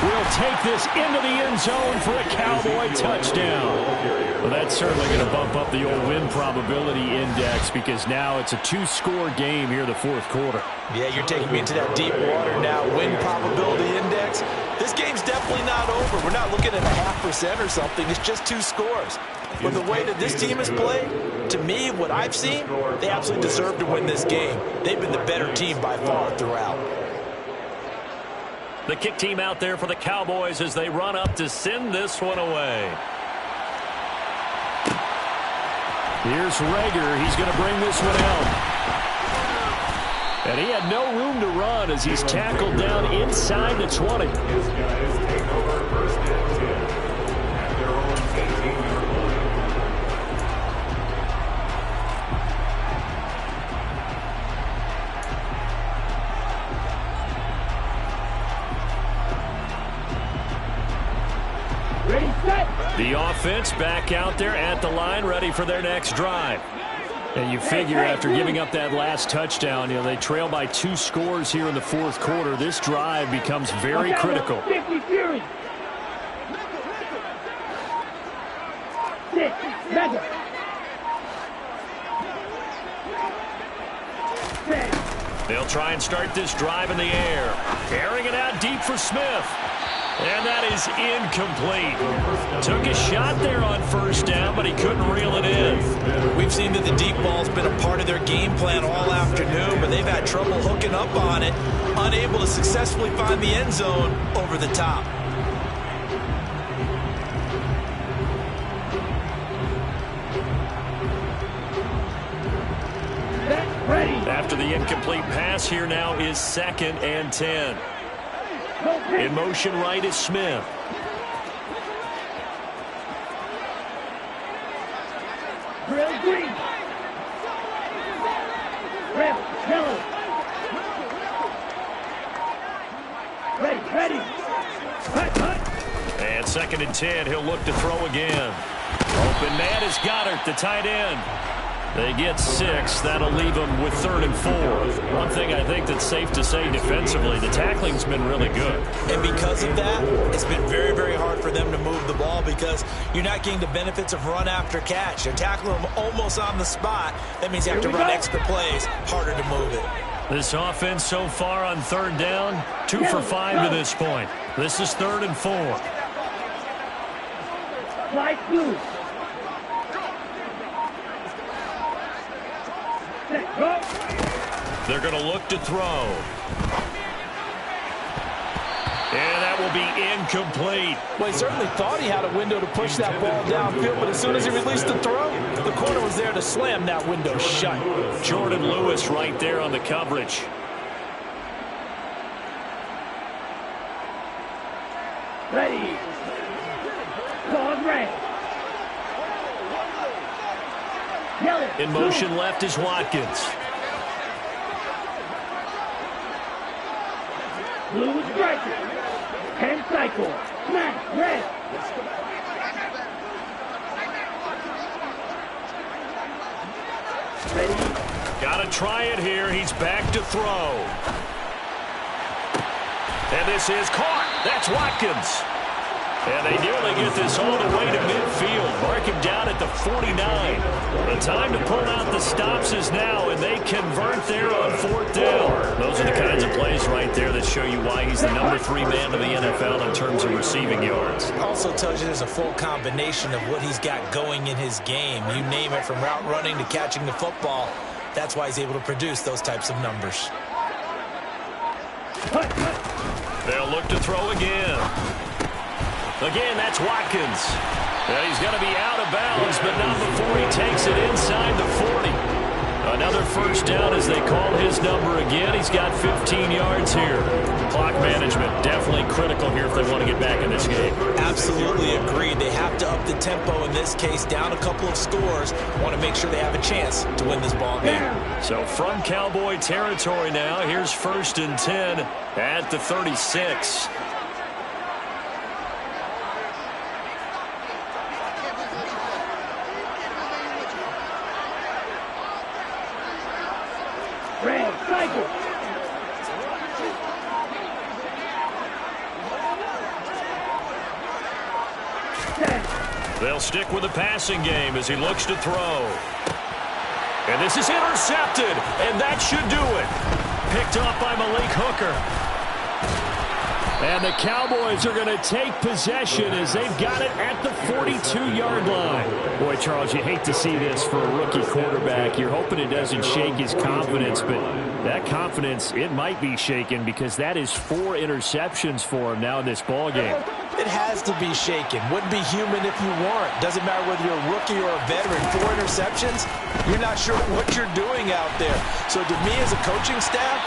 A: will take this into the end zone for a Cowboy touchdown. Well, that's certainly going to bump up the old win probability index because now it's a 2-score game here the 4th quarter.
B: Yeah, you're taking me into that deep water now. Win probability index. This game's definitely not over. We're not looking at a 0.5% or something. It's just 2 scores. But the way that this team has played, to me, what I've seen, they absolutely deserve to win this game. They've been the better team by far throughout.
A: The kick team out there for the Cowboys as they run up to send this one away. Here's Rager. He's going to bring this one out. And he had no room to run as he's tackled down inside the 20.
D: His guys take over 1st and
C: Ready, set.
A: The offense back out there at the line, ready for their next drive. And you figure after giving up that last touchdown, they trail by 2 scores here in the fourth quarter. This drive becomes very critical.
C: 50 Fury. 6, Mega. 10.
A: They'll try and start this drive in the air. Airing it out deep for Smith. And that is incomplete. Took a shot there on first down, but he couldn't reel it in.
B: We've seen that the deep ball's been a part of their game plan all afternoon, but they've had trouble hooking up on it, unable to successfully find the end zone over the top.
C: Ready.
A: After the incomplete pass, here now is 2nd and 10. In motion right is Smith.
C: Drill green. Drill yellow. Ready. Hut.
A: And 2nd and 10, he'll look to throw again. Open man is Goddard, the tight end. They get 6. That'll leave them with 3rd and 4. One thing I think that's safe to say defensively, the tackling's been really good.
B: And because of that, it's been very, very hard for them to move the ball because you're not getting the benefits of run after catch. You're tackling them almost on the spot. That means you have to run extra plays, harder to move it.
A: This offense so far on 3rd down, 2 for 5 to this point. This is 3rd and 4.
C: Slide blue.
A: They're going to look to throw. And that will be incomplete.
B: Well, he certainly thought he had a window to push that ball downfield, but as soon as he released the throw, the corner was there to slam that window shut.
A: Jordan Lewis right there on the coverage.
C: Ready. Call red. Yellow.
A: In motion left is Watkins.
C: Blue striker. 10 cycle. Smash. Red. Ready.
A: Got to try it here. He's back to throw. And this is caught. That's Watkins. And they nearly get this all the way to midfield. Mark him down at the 49. The time to pull out the stops is now, and they convert there on 4th down. Those are the kinds of plays right there that show you why he's the number 3 man of the NFL in terms of receiving yards.
B: Also tells you there's a full combination of what he's got going in his game. You name it, from route running to catching the football. That's why he's able to produce those types of numbers.
A: They'll look to throw again. Again, that's Watkins. And he's going to be out of bounds, but not before he takes it inside the 40. Another first down as they call his number again. He's got 15 yards here. Clock management definitely critical here if they want to get back in this game.
B: Absolutely agreed. They have to up the tempo in this case, down a couple of scores. Want to make sure they have a chance to win this ball game.
A: So from Cowboy territory now, here's 1st and 10 at the 36.
C: Red cycle.
A: They'll stick with the passing game as he looks to throw. And this is intercepted, and that should do it. Picked off by Malik Hooker. And the Cowboys are going to take possession as they've got it at the 42-yard line. Boy, Charles, you hate to see this for a rookie quarterback. You're hoping it doesn't shake his confidence, but that confidence, it might be shaken because that is 4 interceptions for him now in this ballgame.
B: It has to be shaken. Wouldn't be human if you weren't. Doesn't matter whether you're a rookie or a veteran. 4 interceptions, you're not sure what you're doing out there. So to me as a coaching staff,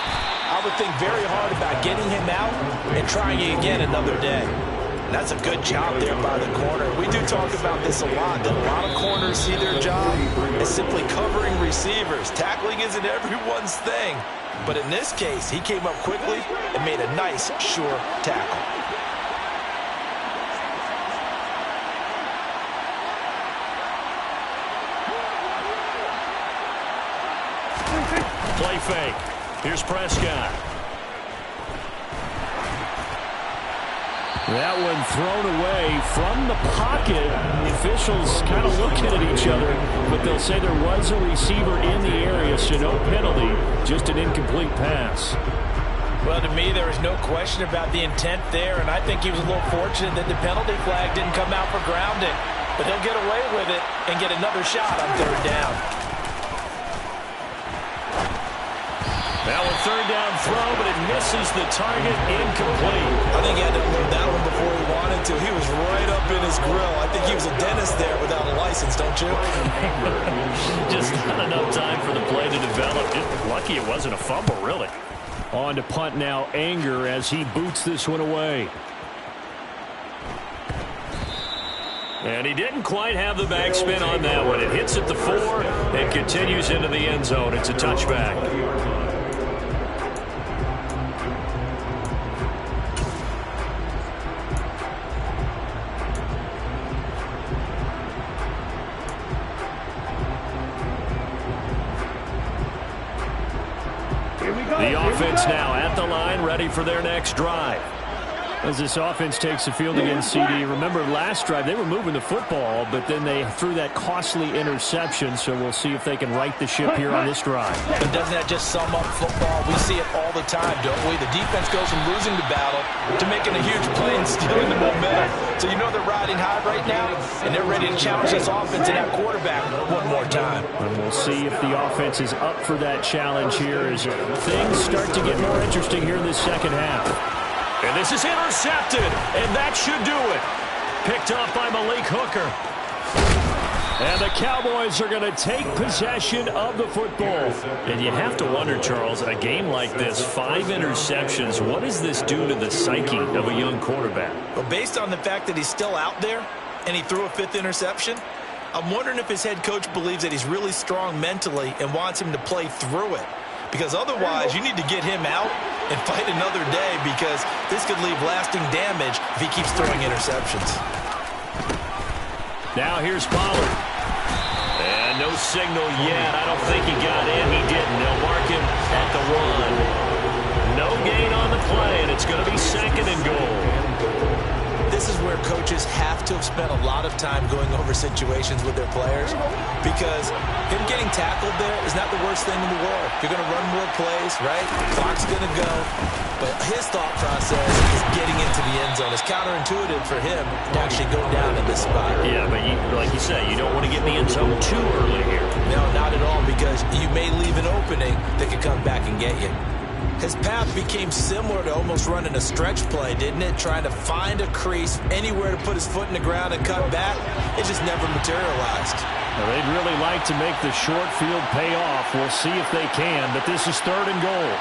B: I would think very hard about getting him out and trying it again another day. And that's a good job there by the corner. We do talk about this a lot, that a lot of corners see their job as simply covering receivers. Tackling isn't everyone's thing. But in this case, he came up quickly and made a nice, sure tackle.
A: play fake. Here's Prescott. That one thrown away from the pocket. The officials kind of looking at each other, but they'll say there was a receiver in the area, so no penalty, just an incomplete pass.
B: Well, to me, there is no question about the intent there, and I think he was a little fortunate that the penalty flag didn't come out for grounding. But he'll get away with it and get another shot on third down.
A: Now a third down throw, but it misses the target, incomplete.
B: I think he had to unload that one before he wanted to. He was right up in his grill. I think he was a dentist there without a license, don't you?
A: Just not enough time for the play to develop. Just lucky it wasn't a fumble, really. On to punt now, Anger, as he boots this one away. And he didn't quite have the backspin on that one. It hits at the 4 and continues into the end zone. It's a touchback. The offense now at the line, ready for their next drive. As this offense takes the field against CD, remember last drive they were moving the football, but then they threw that costly interception, so we'll see if they can right the ship here on this drive.
B: But doesn't that just sum up football? We see it all the time, don't we? The defense goes from losing the battle to making a huge play and stealing the momentum. So you know they're riding high right now, and they're ready to challenge this offense and that quarterback one more time.
A: And we'll see if the offense is up for that challenge here as things start to get more interesting here in this second half. And this is intercepted, and that should do it. Picked up by Malik Hooker. And the Cowboys are going to take possession of the football. And you have to wonder, Charles, a game like this, 5 interceptions, what does this do to the psyche of a young quarterback?
B: Well, based on the fact that he's still out there and he threw a 5th interception, I'm wondering if his head coach believes that he's really strong mentally and wants him to play through it. Because otherwise, you need to get him out and fight another day, because this could leave lasting damage if he keeps throwing interceptions.
A: Now here's Pollard. And no signal yet. I don't think he got in. He didn't. They'll mark him at the 1. No gain on the play, and it's going to be 2nd and goal.
B: This is where coaches have to have spent a lot of time going over situations with their players, because him getting tackled there is not the worst thing in the world. You're going to run more plays, right? Clock's going to go. But his thought process is getting into the end zone. It's counterintuitive for him to actually go down in this spot.
A: Yeah, but like you say, you don't want to get in the end zone too early here.
B: No, not at all, because you may leave an opening that could come back and get you. His path became similar to almost running a stretch play, didn't it? Trying to find a crease, anywhere to put his foot in the ground and cut back. It just never materialized.
A: Well, they'd really like to make the short field pay off. We'll see if they can, but this is 3rd and goal.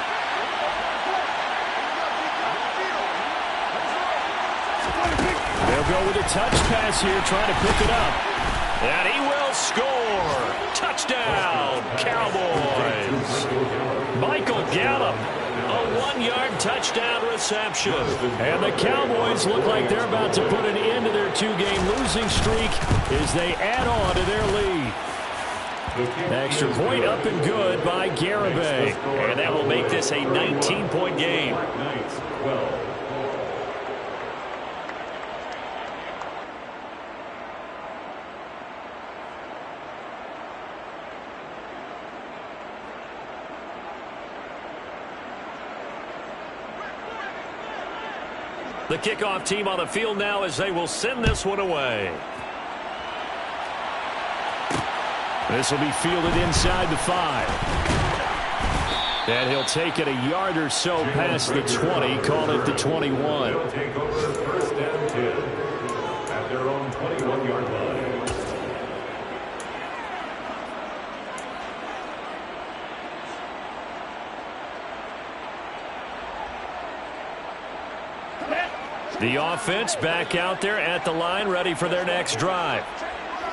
A: They'll go with a touch pass here, trying to pick it up. And he will score. Touchdown, Cowboys. Michael Gallup, a 1-yard touchdown reception. And the Cowboys look like they're about to put an end to their 2-game losing streak as they add on to their lead. Extra point up and good by Garibay. And that will make this a 19-point game. The kickoff team on the field now as they will send this one away. This will be fielded inside the 5. And he'll take it a yard or so past the 20, call it the 21.
D: They'll take over 1st and 10 at their own 21-yard line.
A: The offense back out there at the line, ready for their next drive.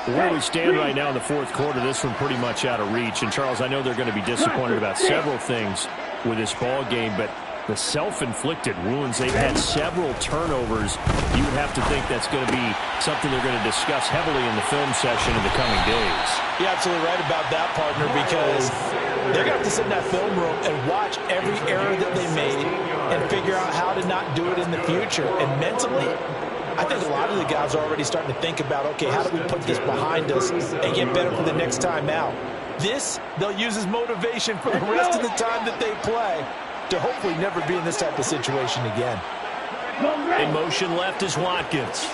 A: Where we stand right now in the 4th quarter, this one pretty much out of reach. And, Charles, I know they're going to be disappointed about several things with this ball game, but The self-inflicted wounds. They've had several turnovers. You would have to think that's going to be something they're going to discuss heavily in the film session in the coming days.
B: You're absolutely right about that, partner, because they're going to have to sit in that film room and watch every error that they made and figure out how to not do it in the future. And mentally, I think a lot of the guys are already starting to think about, okay, how do we put this behind us and get better for the next time out? This, they'll use as motivation for the rest of the time that they play to hopefully never be in this type of situation again.
A: In motion left is Watkins.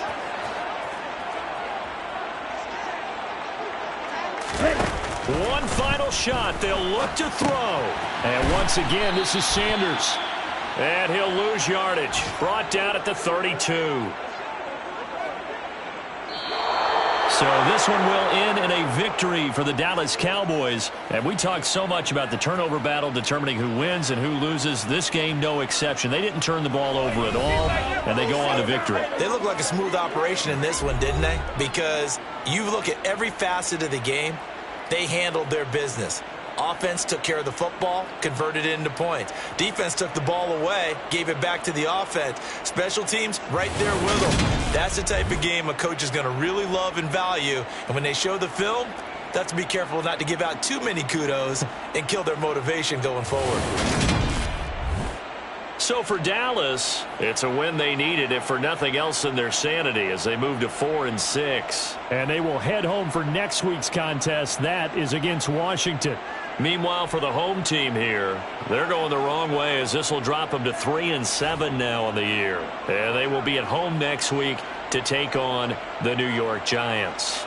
A: One final shot. They'll look to throw. And once again, this is Sanders. And he'll lose yardage. Brought down at the 32. So this one will end in a victory for the Dallas Cowboys. And we talked so much about the turnover battle determining who wins and who loses. This game, no exception. They didn't turn the ball over at all, and they go on to victory.
B: They look like a smooth operation in this one, didn't they? Because you look at every facet of the game, they handled their business. Offense took care of the football, converted it into points. Defense took the ball away, gave it back to the offense. Special teams right there with them. That's the type of game a coach is going to really love and value. And when they show the film, they have to be careful not to give out too many kudos and kill their motivation going forward.
A: So for Dallas, it's a win they needed, if for nothing else than their sanity, as they move to 4-6.
E: And they will head home for next week's contest. That is against Washington.
A: Meanwhile, for the home team here, they're going the wrong way, as this will drop them to 3-7 now on the year. And they will be at home next week to take on the New York Giants.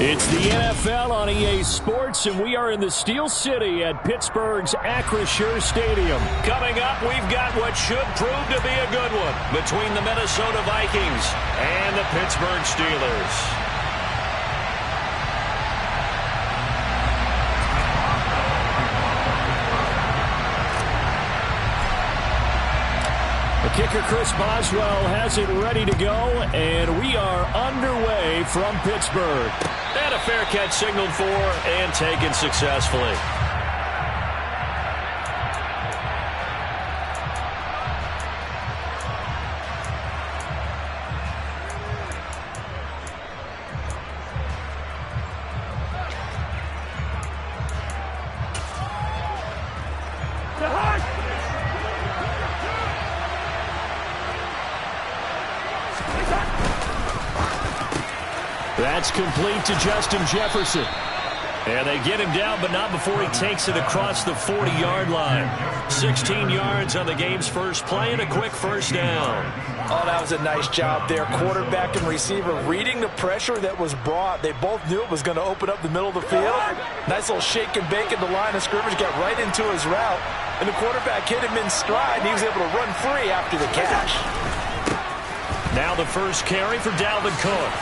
E: It's the NFL on EA Sports, and we are in the Steel City at Pittsburgh's Acrisure Stadium.
A: Coming up, we've got what should prove to be a good one between the Minnesota Vikings and the Pittsburgh Steelers.
E: The kicker, Chris Boswell, has it ready to go, and we are underway from Pittsburgh.
A: And a fair catch signaled for and taken successfully.
E: That's complete to Justin Jefferson. And they get him down, but not before he takes it across the 40-yard line. 16 yards on the game's first play and a quick first down.
B: Oh, that was a nice job there. Quarterback and receiver reading the pressure that was brought. They both knew it was going to open up the middle of the field. Nice little shake and bake at the line of scrimmage, got right into his route. And the quarterback hit him in stride, and he was able to run free after the catch.
E: Now the first carry for Dalvin Cook.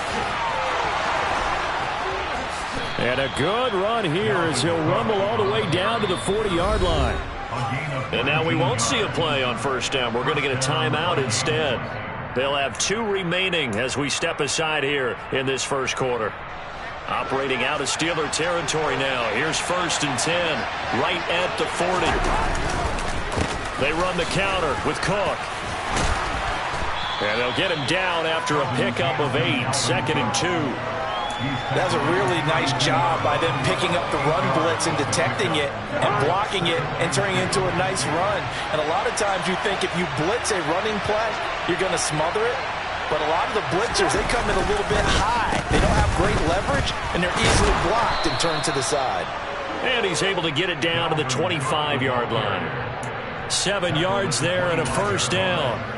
E: And a good run here as he'll rumble all the way down to the 40-yard line.
A: And now we won't see a play on first down. We're going to get a timeout instead. They'll have 2 remaining as we step aside here in this first quarter. Operating out of Steeler territory now. Here's 1st and 10, right at the 40. They run the counter with Cook. And they'll get him down after a pickup of 8, 2nd and 2.
B: That's a really nice job by them picking up the run blitz and detecting it and blocking it and turning it into a nice run. And a lot of times you think if you blitz a running play, you're going to smother it. But a lot of the blitzers, they come in a little bit high. They don't have great leverage, and they're easily blocked and turned to the side.
A: And he's able to get it down to the 25-yard line.
E: 7 yards there and a first down.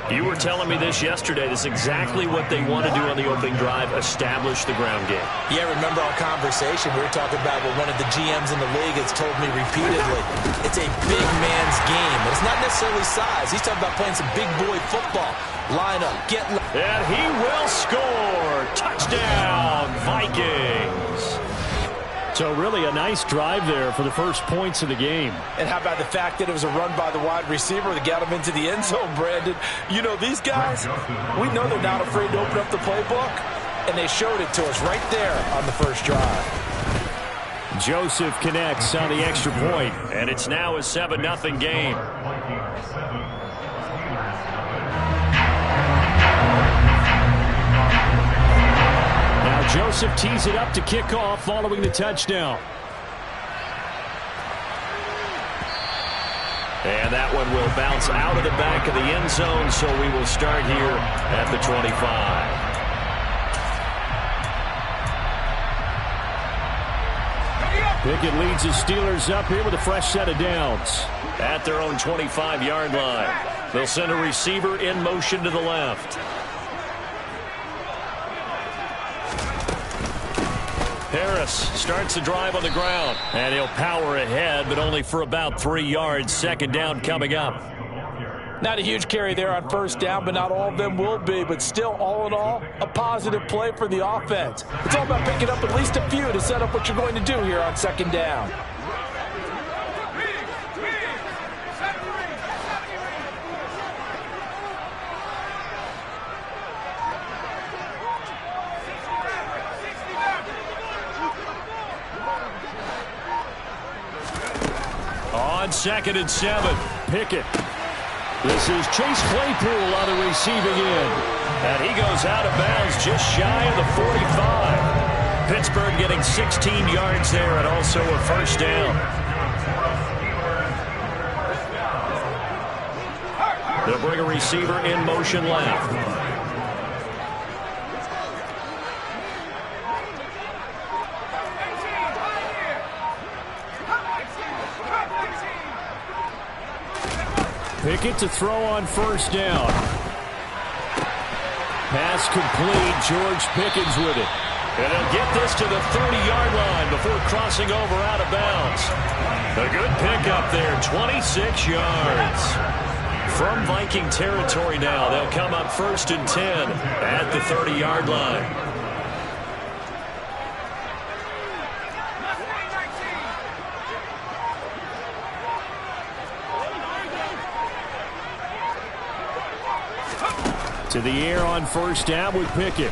A: You were telling me this yesterday. This is exactly what they want to do on the opening drive, establish the ground game.
B: Yeah, remember our conversation. We were talking about what one of the GMs in the league has told me repeatedly. It's a big man's game. It's not necessarily size. He's talking about playing some big boy football. Line up, get...
A: And he will score. Touchdown, Vikings.
E: So really a nice drive there for the first points of the game.
B: And how about the fact that it was a run by the wide receiver that got him into the end zone, Brandon? You know, these guys, we know they're not afraid to open up the playbook, and they showed it to us right there on the first drive.
E: Joseph connects on the extra point,
A: and it's now a 7-0 game.
E: Joseph tees it up to kick off following the touchdown.
A: And that one will bounce out of the back of the end zone, so we will start here at the 25.
E: Pickett leads the Steelers up here with a fresh set of downs.
A: At their own 25-yard line. They'll send a receiver in motion to the left. Harris starts the drive on the ground.
E: And he'll power ahead, but only for about 3 yards. 2nd down coming up.
B: Not a huge carry there on first down, but not all of them will be. But still, all in all, a positive play for the offense. It's all about picking up at least a few to set up what you're going to do here on 2nd down.
E: On 2nd and 7, Pickett. This is Chase Claypool on the receiving end.
A: And he goes out of bounds just shy of the 45. Pittsburgh getting 16 yards there and also a first down. They'll bring a receiver in motion left.
E: Pickett to throw on first down. Pass complete. George Pickens with it. And they'll get this to the 30-yard line before crossing over out of bounds. A good pickup there, 26 yards. From Viking territory now, they'll come up 1st and 10 at the 30-yard line. To the air on 1st down with Pickett.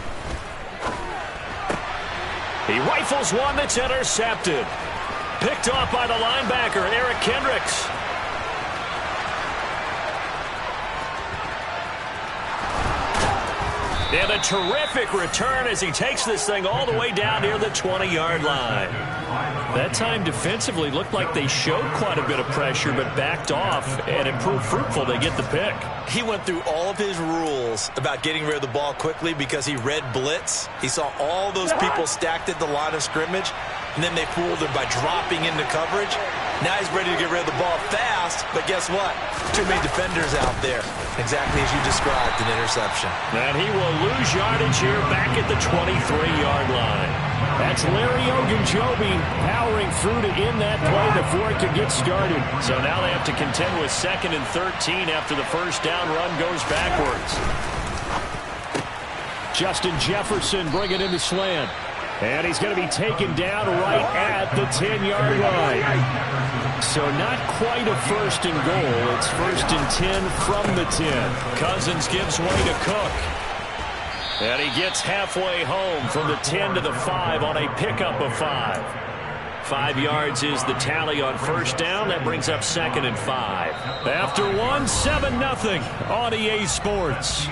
E: He rifles one that's intercepted. Picked off by the linebacker, Eric Kendricks. And a terrific return as he takes this thing all the way down near the 20-yard line. That time defensively looked like they showed quite a bit of pressure but backed off and improved fruitful. They get the pick.
B: He went through all of his rules about getting rid of the ball quickly because he read blitz. He saw all those people stacked at the line of scrimmage, and then they fooled him by dropping into coverage. Now he's ready to get rid of the ball fast, but guess what? Too many defenders out there. Exactly as you described, an interception.
E: And he will lose yardage here back at the 23-yard line. That's Larry Ogunjobi powering through to end that play before it could get started. So now they have to contend with 2nd and 13 after the 1st down run goes backwards. Justin Jefferson bringing in the slant. And he's going to be taken down right at the 10-yard line. So not quite a 1st and goal. It's 1st and 10 from the 10. Cousins gives way to Cook. And he gets halfway home from the 10 to the 5 on a pickup of 5. 5 yards is the tally on 1st down. That brings up 2nd and 5. After 1, 7-0 on EA Sports.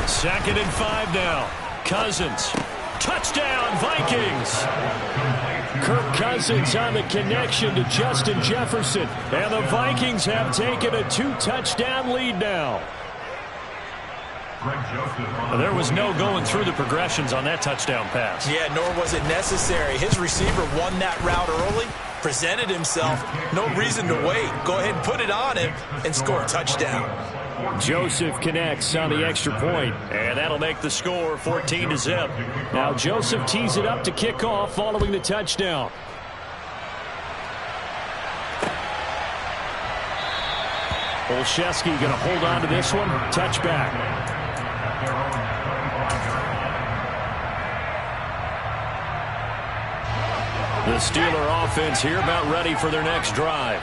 E: Second and 5 now. Cousins. Touchdown, Vikings. Kirk Cousins on the connection to Justin Jefferson. And the Vikings have taken a 2-touchdown lead now. There was no going through the progressions on that touchdown pass.
B: Yeah, nor was it necessary. His receiver won that route early, presented himself. No reason to wait. Go ahead and put it on him and score a touchdown.
E: Joseph connects on the extra point, and that'll make the score 14-0. Now Joseph tees it up to kick off following the touchdown. Olszewski going to hold on to this one. Touchback. The Steeler offense here about ready for their next drive.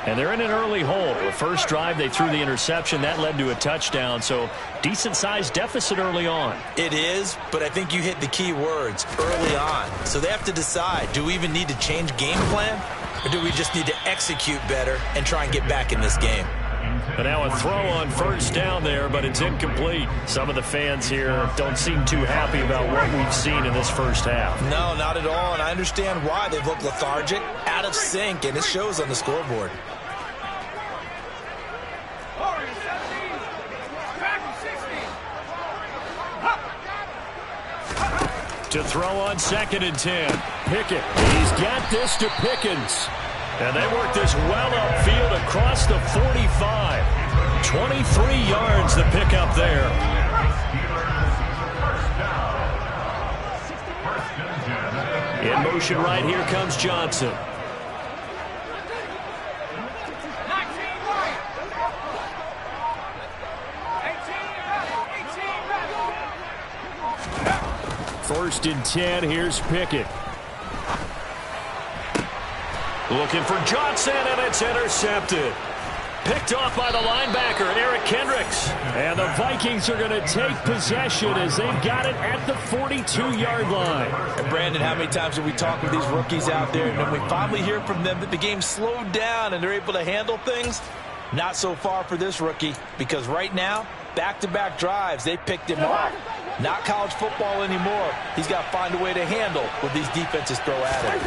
E: And they're in an early hole. The first drive, they threw the interception. That led to a touchdown, so decent-sized deficit early on.
B: It is, but I think you hit the key words, early on. So they have to decide, do we even need to change game plan, or do we just need to execute better and try and get back in this game?
E: And now a throw on 1st down there, but it's incomplete. Some of the fans here don't seem too happy about what we've seen in this first half.
B: No, not at all, and I understand why. They've looked lethargic, out of sync, and it shows on the scoreboard.
E: To throw on 2nd and 10. Pickett. He's got this to Pickens. And they work this well upfield across the 45. 23 yards the pickup there. In motion right here comes Johnson. First and 10, here's Pickett. Looking for Johnson, and it's intercepted. Picked off by the linebacker, Eric Kendricks. And the Vikings are going to take possession as they've got it at the 42-yard line.
B: And Brandon, how many times have we talked with these rookies out there, and when we finally hear from them that the game slowed down and they're able to handle things? Not so far for this rookie, because right now, back-to-back drives, they picked him off. Not college football anymore. He's got to find a way to handle what these defenses throw at him.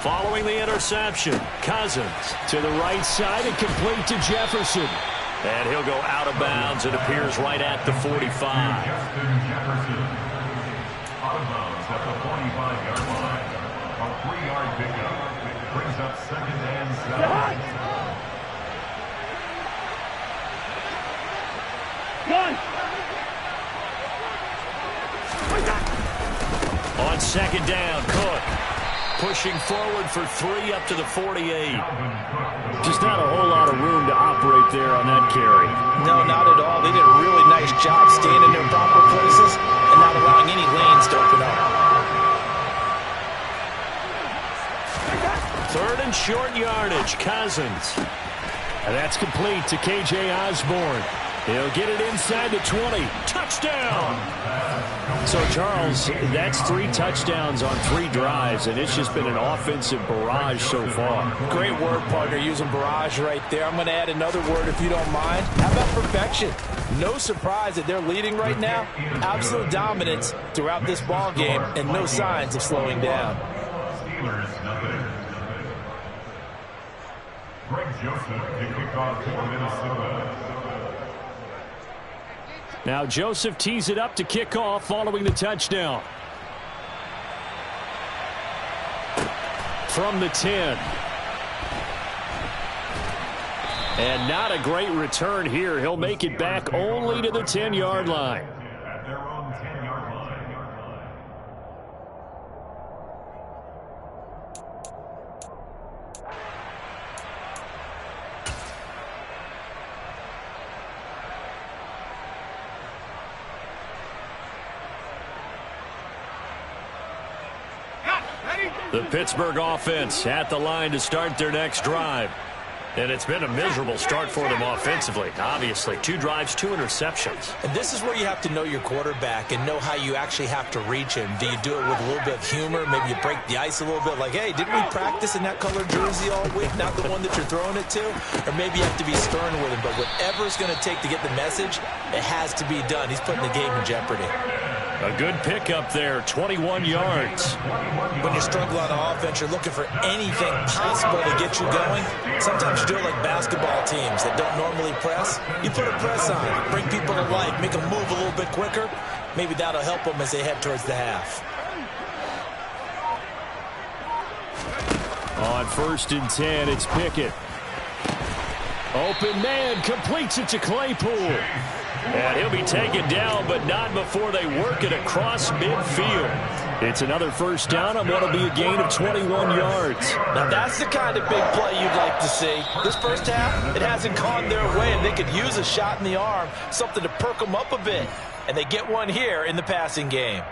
E: Following the interception, Cousins to the right side and complete to Jefferson. And he'll go out of bounds. It appears right at the 45.
D: Justin Jefferson. Out of bounds at the 45-yard line. A 3-yard pickup. Brings up 2nd and 7.
C: Gun!
E: On 2nd down, Cook pushing forward for 3 up to the 48. Just not a whole lot of room to operate there on that carry.
B: No, not at all. They did a really nice job staying in their proper places and not allowing any lanes to open up.
E: 3rd and short yardage, Cousins. And that's complete to K.J. Osborne. He'll get it inside the 20. Touchdown! So, Charles, that's 3 touchdowns on 3 drives, and it's just been an offensive barrage so far.
B: Great word, partner, using barrage right there. I'm going to add another word if you don't mind. How about perfection? No surprise that they're leading right now. Absolute dominance throughout this ball game and no signs of slowing down.
D: Steelers, nothing. Greg Joseph to kick off for Minnesota.
E: Now Joseph tees it up to kick off following the touchdown. From the 10. And not a great return here. He'll make it back only to the 10-yard line.
D: At their own 10-yard line.
E: The Pittsburgh offense at the line to start their next drive. And it's been a miserable start for them offensively. Obviously, 2 drives, 2 interceptions.
B: And this is where you have to know your quarterback and know how you actually have to reach him. Do you do it with a little bit of humor? Maybe you break the ice a little bit like, hey, didn't we practice in that colored jersey all week? Not the one that you're throwing it to? Or maybe you have to be stern with him. But whatever it's going to take to get the message, it has to be done. He's putting the game in jeopardy.
E: A good pickup there, 21 yards.
B: When you struggle on offense, you're looking for anything possible to get you going. Sometimes you do it like basketball teams that don't normally press. You put a press on, bring people to life, make them move a little bit quicker. Maybe that'll help them as they head towards the half.
E: On 1st and 10, it's Pickett. Open man, completes it to Claypool. And he'll be taken down, but not before they work it across midfield. It's another 1st down on what will be a gain of 21 yards.
B: Now that's the kind of big play you'd like to see. This first half, it hasn't gone their way, and they could use a shot in the arm, something to perk them up a bit. And they get one here in the passing game.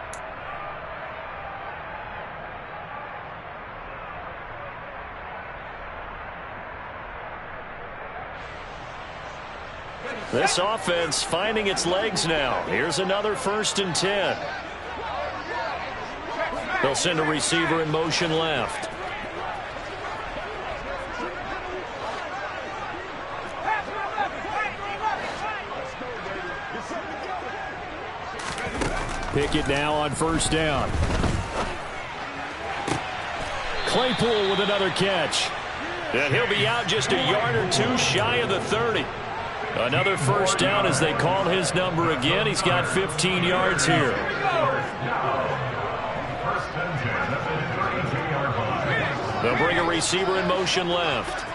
E: This offense finding its legs now. Here's another 1st and 10. They'll send a receiver in motion left. Pickett now on 1st down. Claypool with another catch. And he'll be out just a yard or 2 shy of the 30. Another 1st down as they call his number again. He's got 15 yards here. They'll bring a receiver in motion left.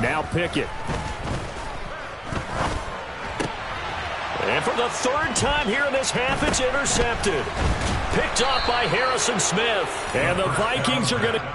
E: Now Pickett. And for the 3rd time here in this half, it's intercepted. Picked off by Harrison Smith. And the Vikings are going to...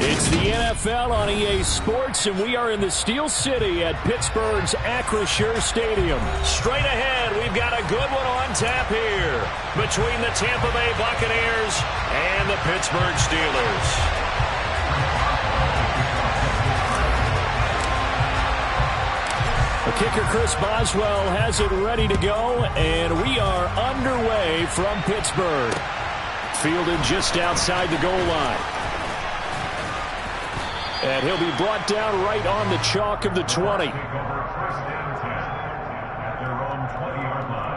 E: It's the NFL on EA Sports, and we are in the Steel City at Pittsburgh's Acrisure Stadium.
A: Straight ahead, we've got a good one on tap here between the Tampa Bay Buccaneers and the Pittsburgh Steelers.
E: The kicker, Chris Boswell, has it ready to go, and we are underway from Pittsburgh. Fielded just outside the goal line. And he'll be brought down right on the chalk of the 20.
D: Take over first and 10 at their own 20-yard line.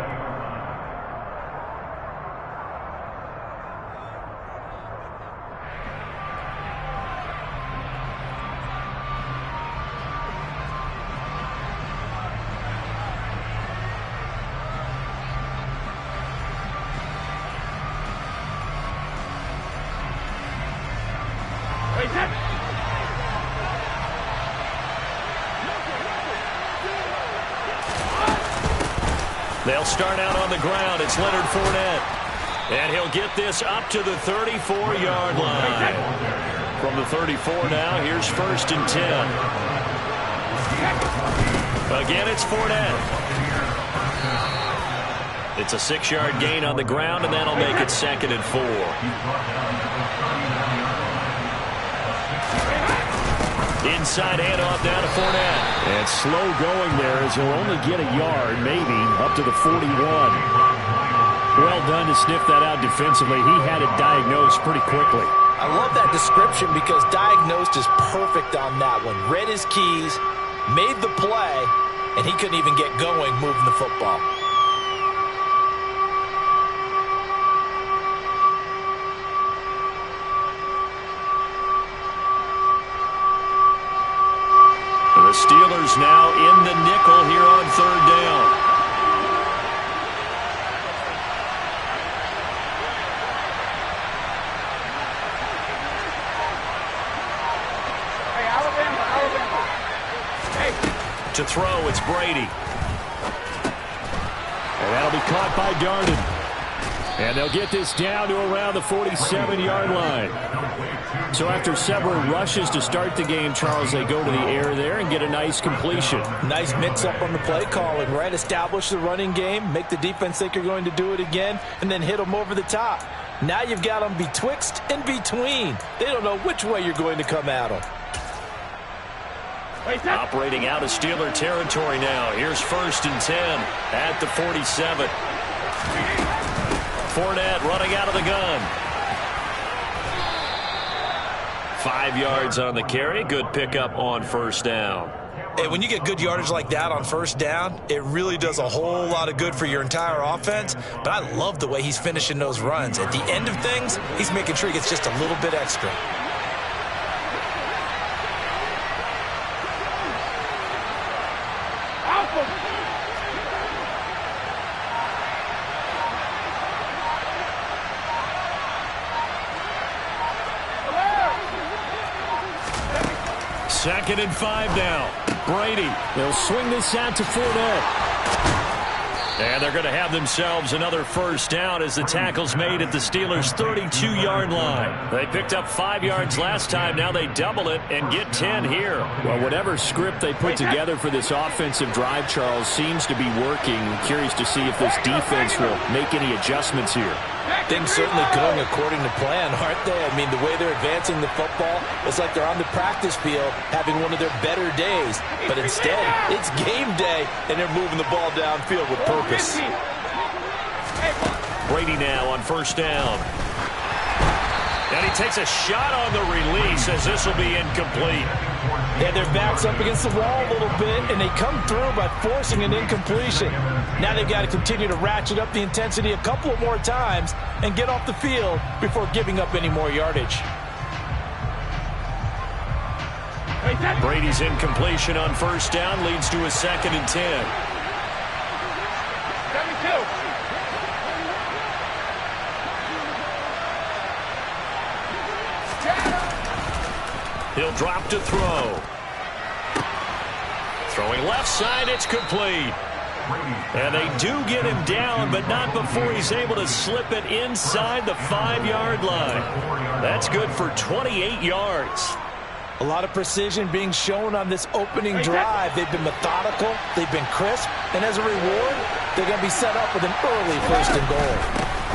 A: They'll start out on the ground. It's Leonard Fournette. And he'll get this up to the 34-yard line. From the 34 now, here's first and 10. Again, it's Fournette. It's a 6-yard gain on the ground, and that'll make it second and 4. Inside handoff down to Fournette.
E: And slow going there as he'll only get a yard, maybe, up to the 41. Well done to sniff that out defensively. He had it diagnosed pretty quickly.
B: I love that description because diagnosed is perfect on that one. Read his keys, made the play, and he couldn't even get going moving the football.
A: The Steelers now in the nickel here on third down.
C: Hey, Alabama. Hey.
A: To throw, it's Brady.
E: And that'll be caught by Darden. And they'll get this down to around the 47-yard line. So after several rushes to start the game, Charles, they go to the air there and get a nice completion.
B: Nice mix-up on the play calling, right? Establish the running game, make the defense think you're going to do it again, and then hit them over the top. Now you've got them betwixt and between. They don't know which way you're going to come at them.
A: Operating out of Steeler territory now. Here's first and 10 at the 47. Fournette running out of the gun. 5 yards on the carry. Good pickup on first down.
B: Hey, when you get good yardage like that on first down, it really does a whole lot of good for your entire offense. But I love the way he's finishing those runs. At the end of things, he's making sure he gets just a little bit extra.
E: Second and 5 now. Brady. They'll swing this out to Fournette.
A: And they're going to have themselves another first down as the tackle's made at the Steelers' 32-yard line. They picked up 5 yards last time. Now they double it and get 10 here.
E: Well, whatever script they put together for this offensive drive, Charles, seems to be working. Curious to see if this defense will make any adjustments here.
B: Things certainly going according to plan, aren't they? I mean, the way they're advancing the football, it's like they're on the practice field having one of their better days. But instead, it's game day, and they're moving the ball downfield with purpose.
A: Brady now on first down. And he takes a shot on the release as this will be incomplete.
B: Yeah, their back's up against the wall a little bit, and they come through by forcing an incompletion. Now they've got to continue to ratchet up the intensity a couple of more times and get off the field before giving up any more yardage.
A: Brady's incompletion on first down leads to a second and 10.
C: 72.
A: He'll drop to throw. Throwing left side, it's complete.
E: And they do get him down, but not before he's able to slip it inside the 5-yard line. That's good for 28 yards.
B: A lot of precision being shown on this opening drive. They've been methodical, they've been crisp, and as a reward, they're going to be set up with an early 1st and goal.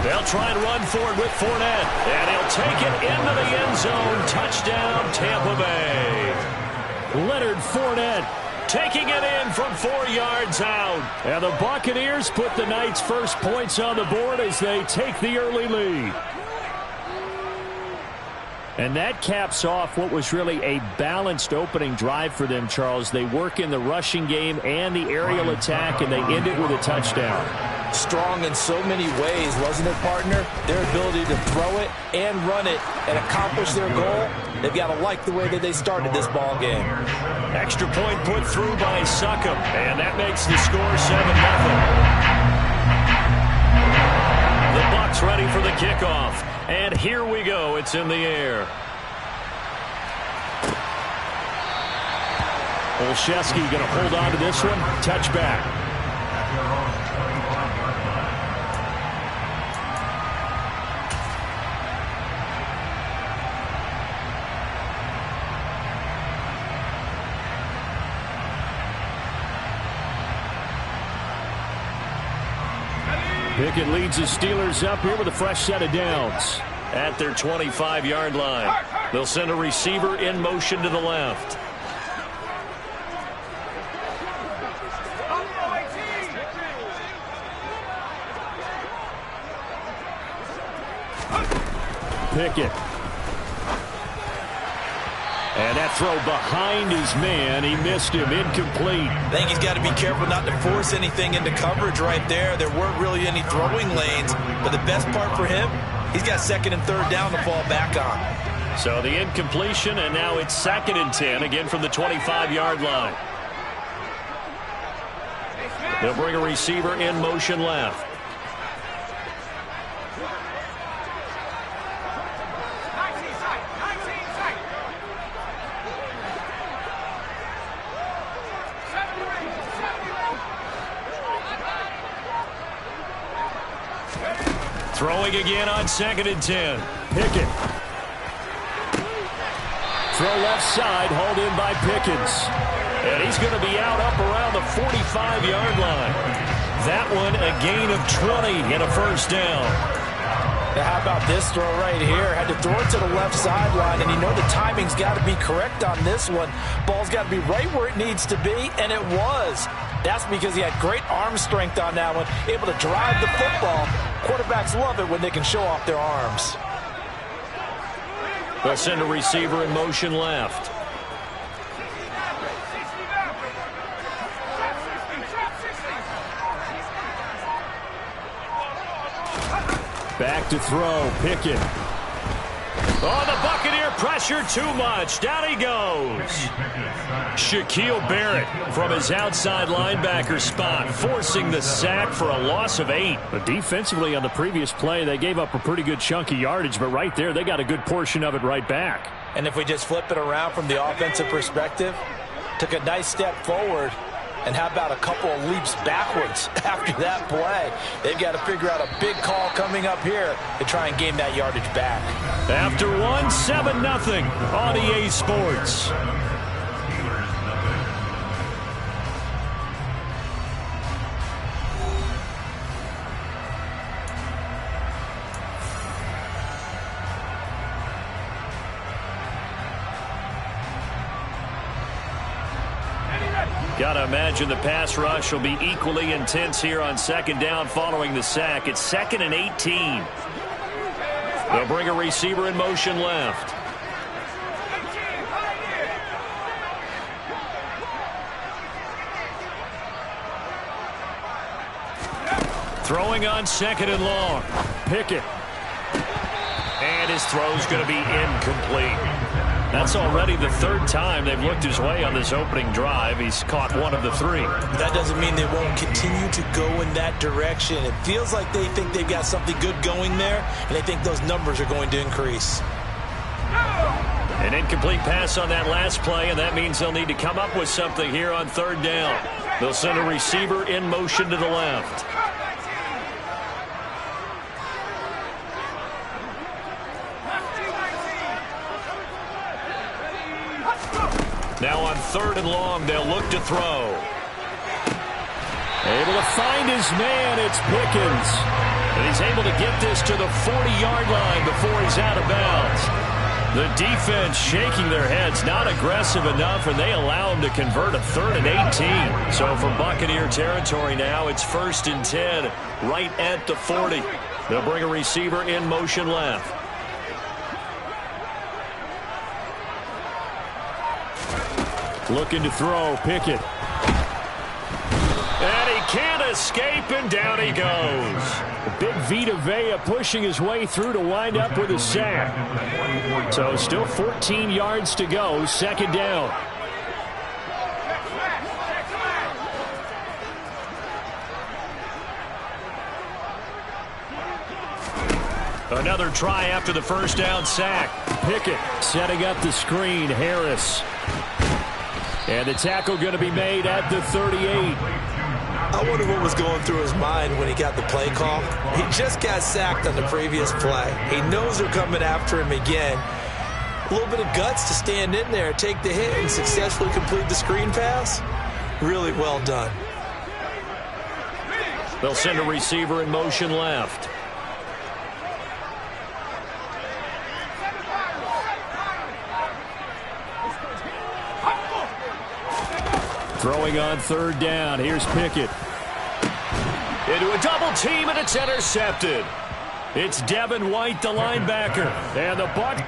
E: They'll try and run forward with Fournette, and he'll take it into the end zone. Touchdown, Tampa Bay. Leonard Fournette taking it in from 4 yards out. And the Buccaneers put the night's first points on the board as they take the early lead. And that caps off what was really a balanced opening drive for them, Charles. They work in the rushing game and the aerial attack, and they end it with a touchdown.
B: Strong in so many ways, wasn't it, partner? Their ability to throw it and run it and accomplish their goal, they've got to like the way that they started this ball game.
E: Extra point put through by Succop, and that makes the score 7-0. The Bucs ready for the kickoff, and here we go. It's in the air. Olszewski going to hold on to this one. Touchback. Pickett leads the Steelers up here with a fresh set of downs. At their 25-yard line. They'll send a receiver in motion to the left. Pickett. And that throw behind his man. He missed him. Incomplete.
B: I think he's got to be careful not to force anything into coverage right there. There weren't really any throwing lanes. But the best part for him, he's got 2nd and 3rd down to fall back on.
E: So the incompletion, and now it's 2nd and 10, again from the 25-yard line. They'll bring a receiver in motion left. Throwing again on 2nd and 10. Pickett. Throw left side, hauled in by Pickens. And he's going to be out up around the 45-yard line. That one a gain of 20 and a 1st down.
B: Now how about this throw right here? Had to throw it to the left sideline, and you know the timing's got to be correct on this one. Ball's got to be right where it needs to be, and it was. That's because he had great arm strength on that one, able to drive the football. Quarterbacks love it when they can show off their arms.
E: They'll send a receiver in motion left. Back to throw. Pickett. Oh, the Buccaneer pressure too much. Down he goes. Shaquille Barrett from his outside linebacker spot, forcing the sack for a loss of 8. But defensively on the previous play, they gave up a pretty good chunk of yardage, but right there, they got a good portion of it right back.
B: And if we just flip it around from the offensive perspective, took a nice step forward, and how about a couple of leaps backwards after that play? They've got to figure out a big call coming up here to try and gain that yardage back.
E: After 7-0 on EA Sports. Got to imagine the pass rush will be equally intense here on 2nd down following the sack. It's 2nd and 18. They'll bring a receiver in motion left. Throwing on 2nd and long. Pickett. And his throw's going to be incomplete. That's already the 3rd time they've looked his way on this opening drive. He's caught 1 of the 3.
B: That doesn't mean they won't continue to go in that direction. It feels like they think they've got something good going there, and they think those numbers are going to increase.
E: An incomplete pass on that last play, and that means they'll need to come up with something here on 3rd down. They'll send a receiver in motion to the left. Now on 3rd and long, they'll look to throw. Able to find his man, it's Pickens. And he's able to get this to the 40-yard line before he's out of bounds. The defense shaking their heads, not aggressive enough, and they allow him to convert a 3rd and 18. So for Buccaneer territory now, it's 1st and 10, right at the 40. They'll bring a receiver in motion left. Looking to throw, Pickett. And he can't escape, and down he goes. Big Vita Vea pushing his way through to wind up with a sack. So still 14 yards to go, 2nd down. Another try after the 1st down sack. Pickett setting up the screen, Harris. And the tackle going to be made at the 38.
B: I wonder what was going through his mind when he got the play call. He just got sacked on the previous play. He knows they're coming after him again. A little bit of guts to stand in there, take the hit, and successfully complete the screen pass. Really well done.
E: They'll send a receiver in motion left. Throwing on 3rd down. Here's Pickett. Into a double team, and it's intercepted. It's Devin White, the linebacker. And the Bucs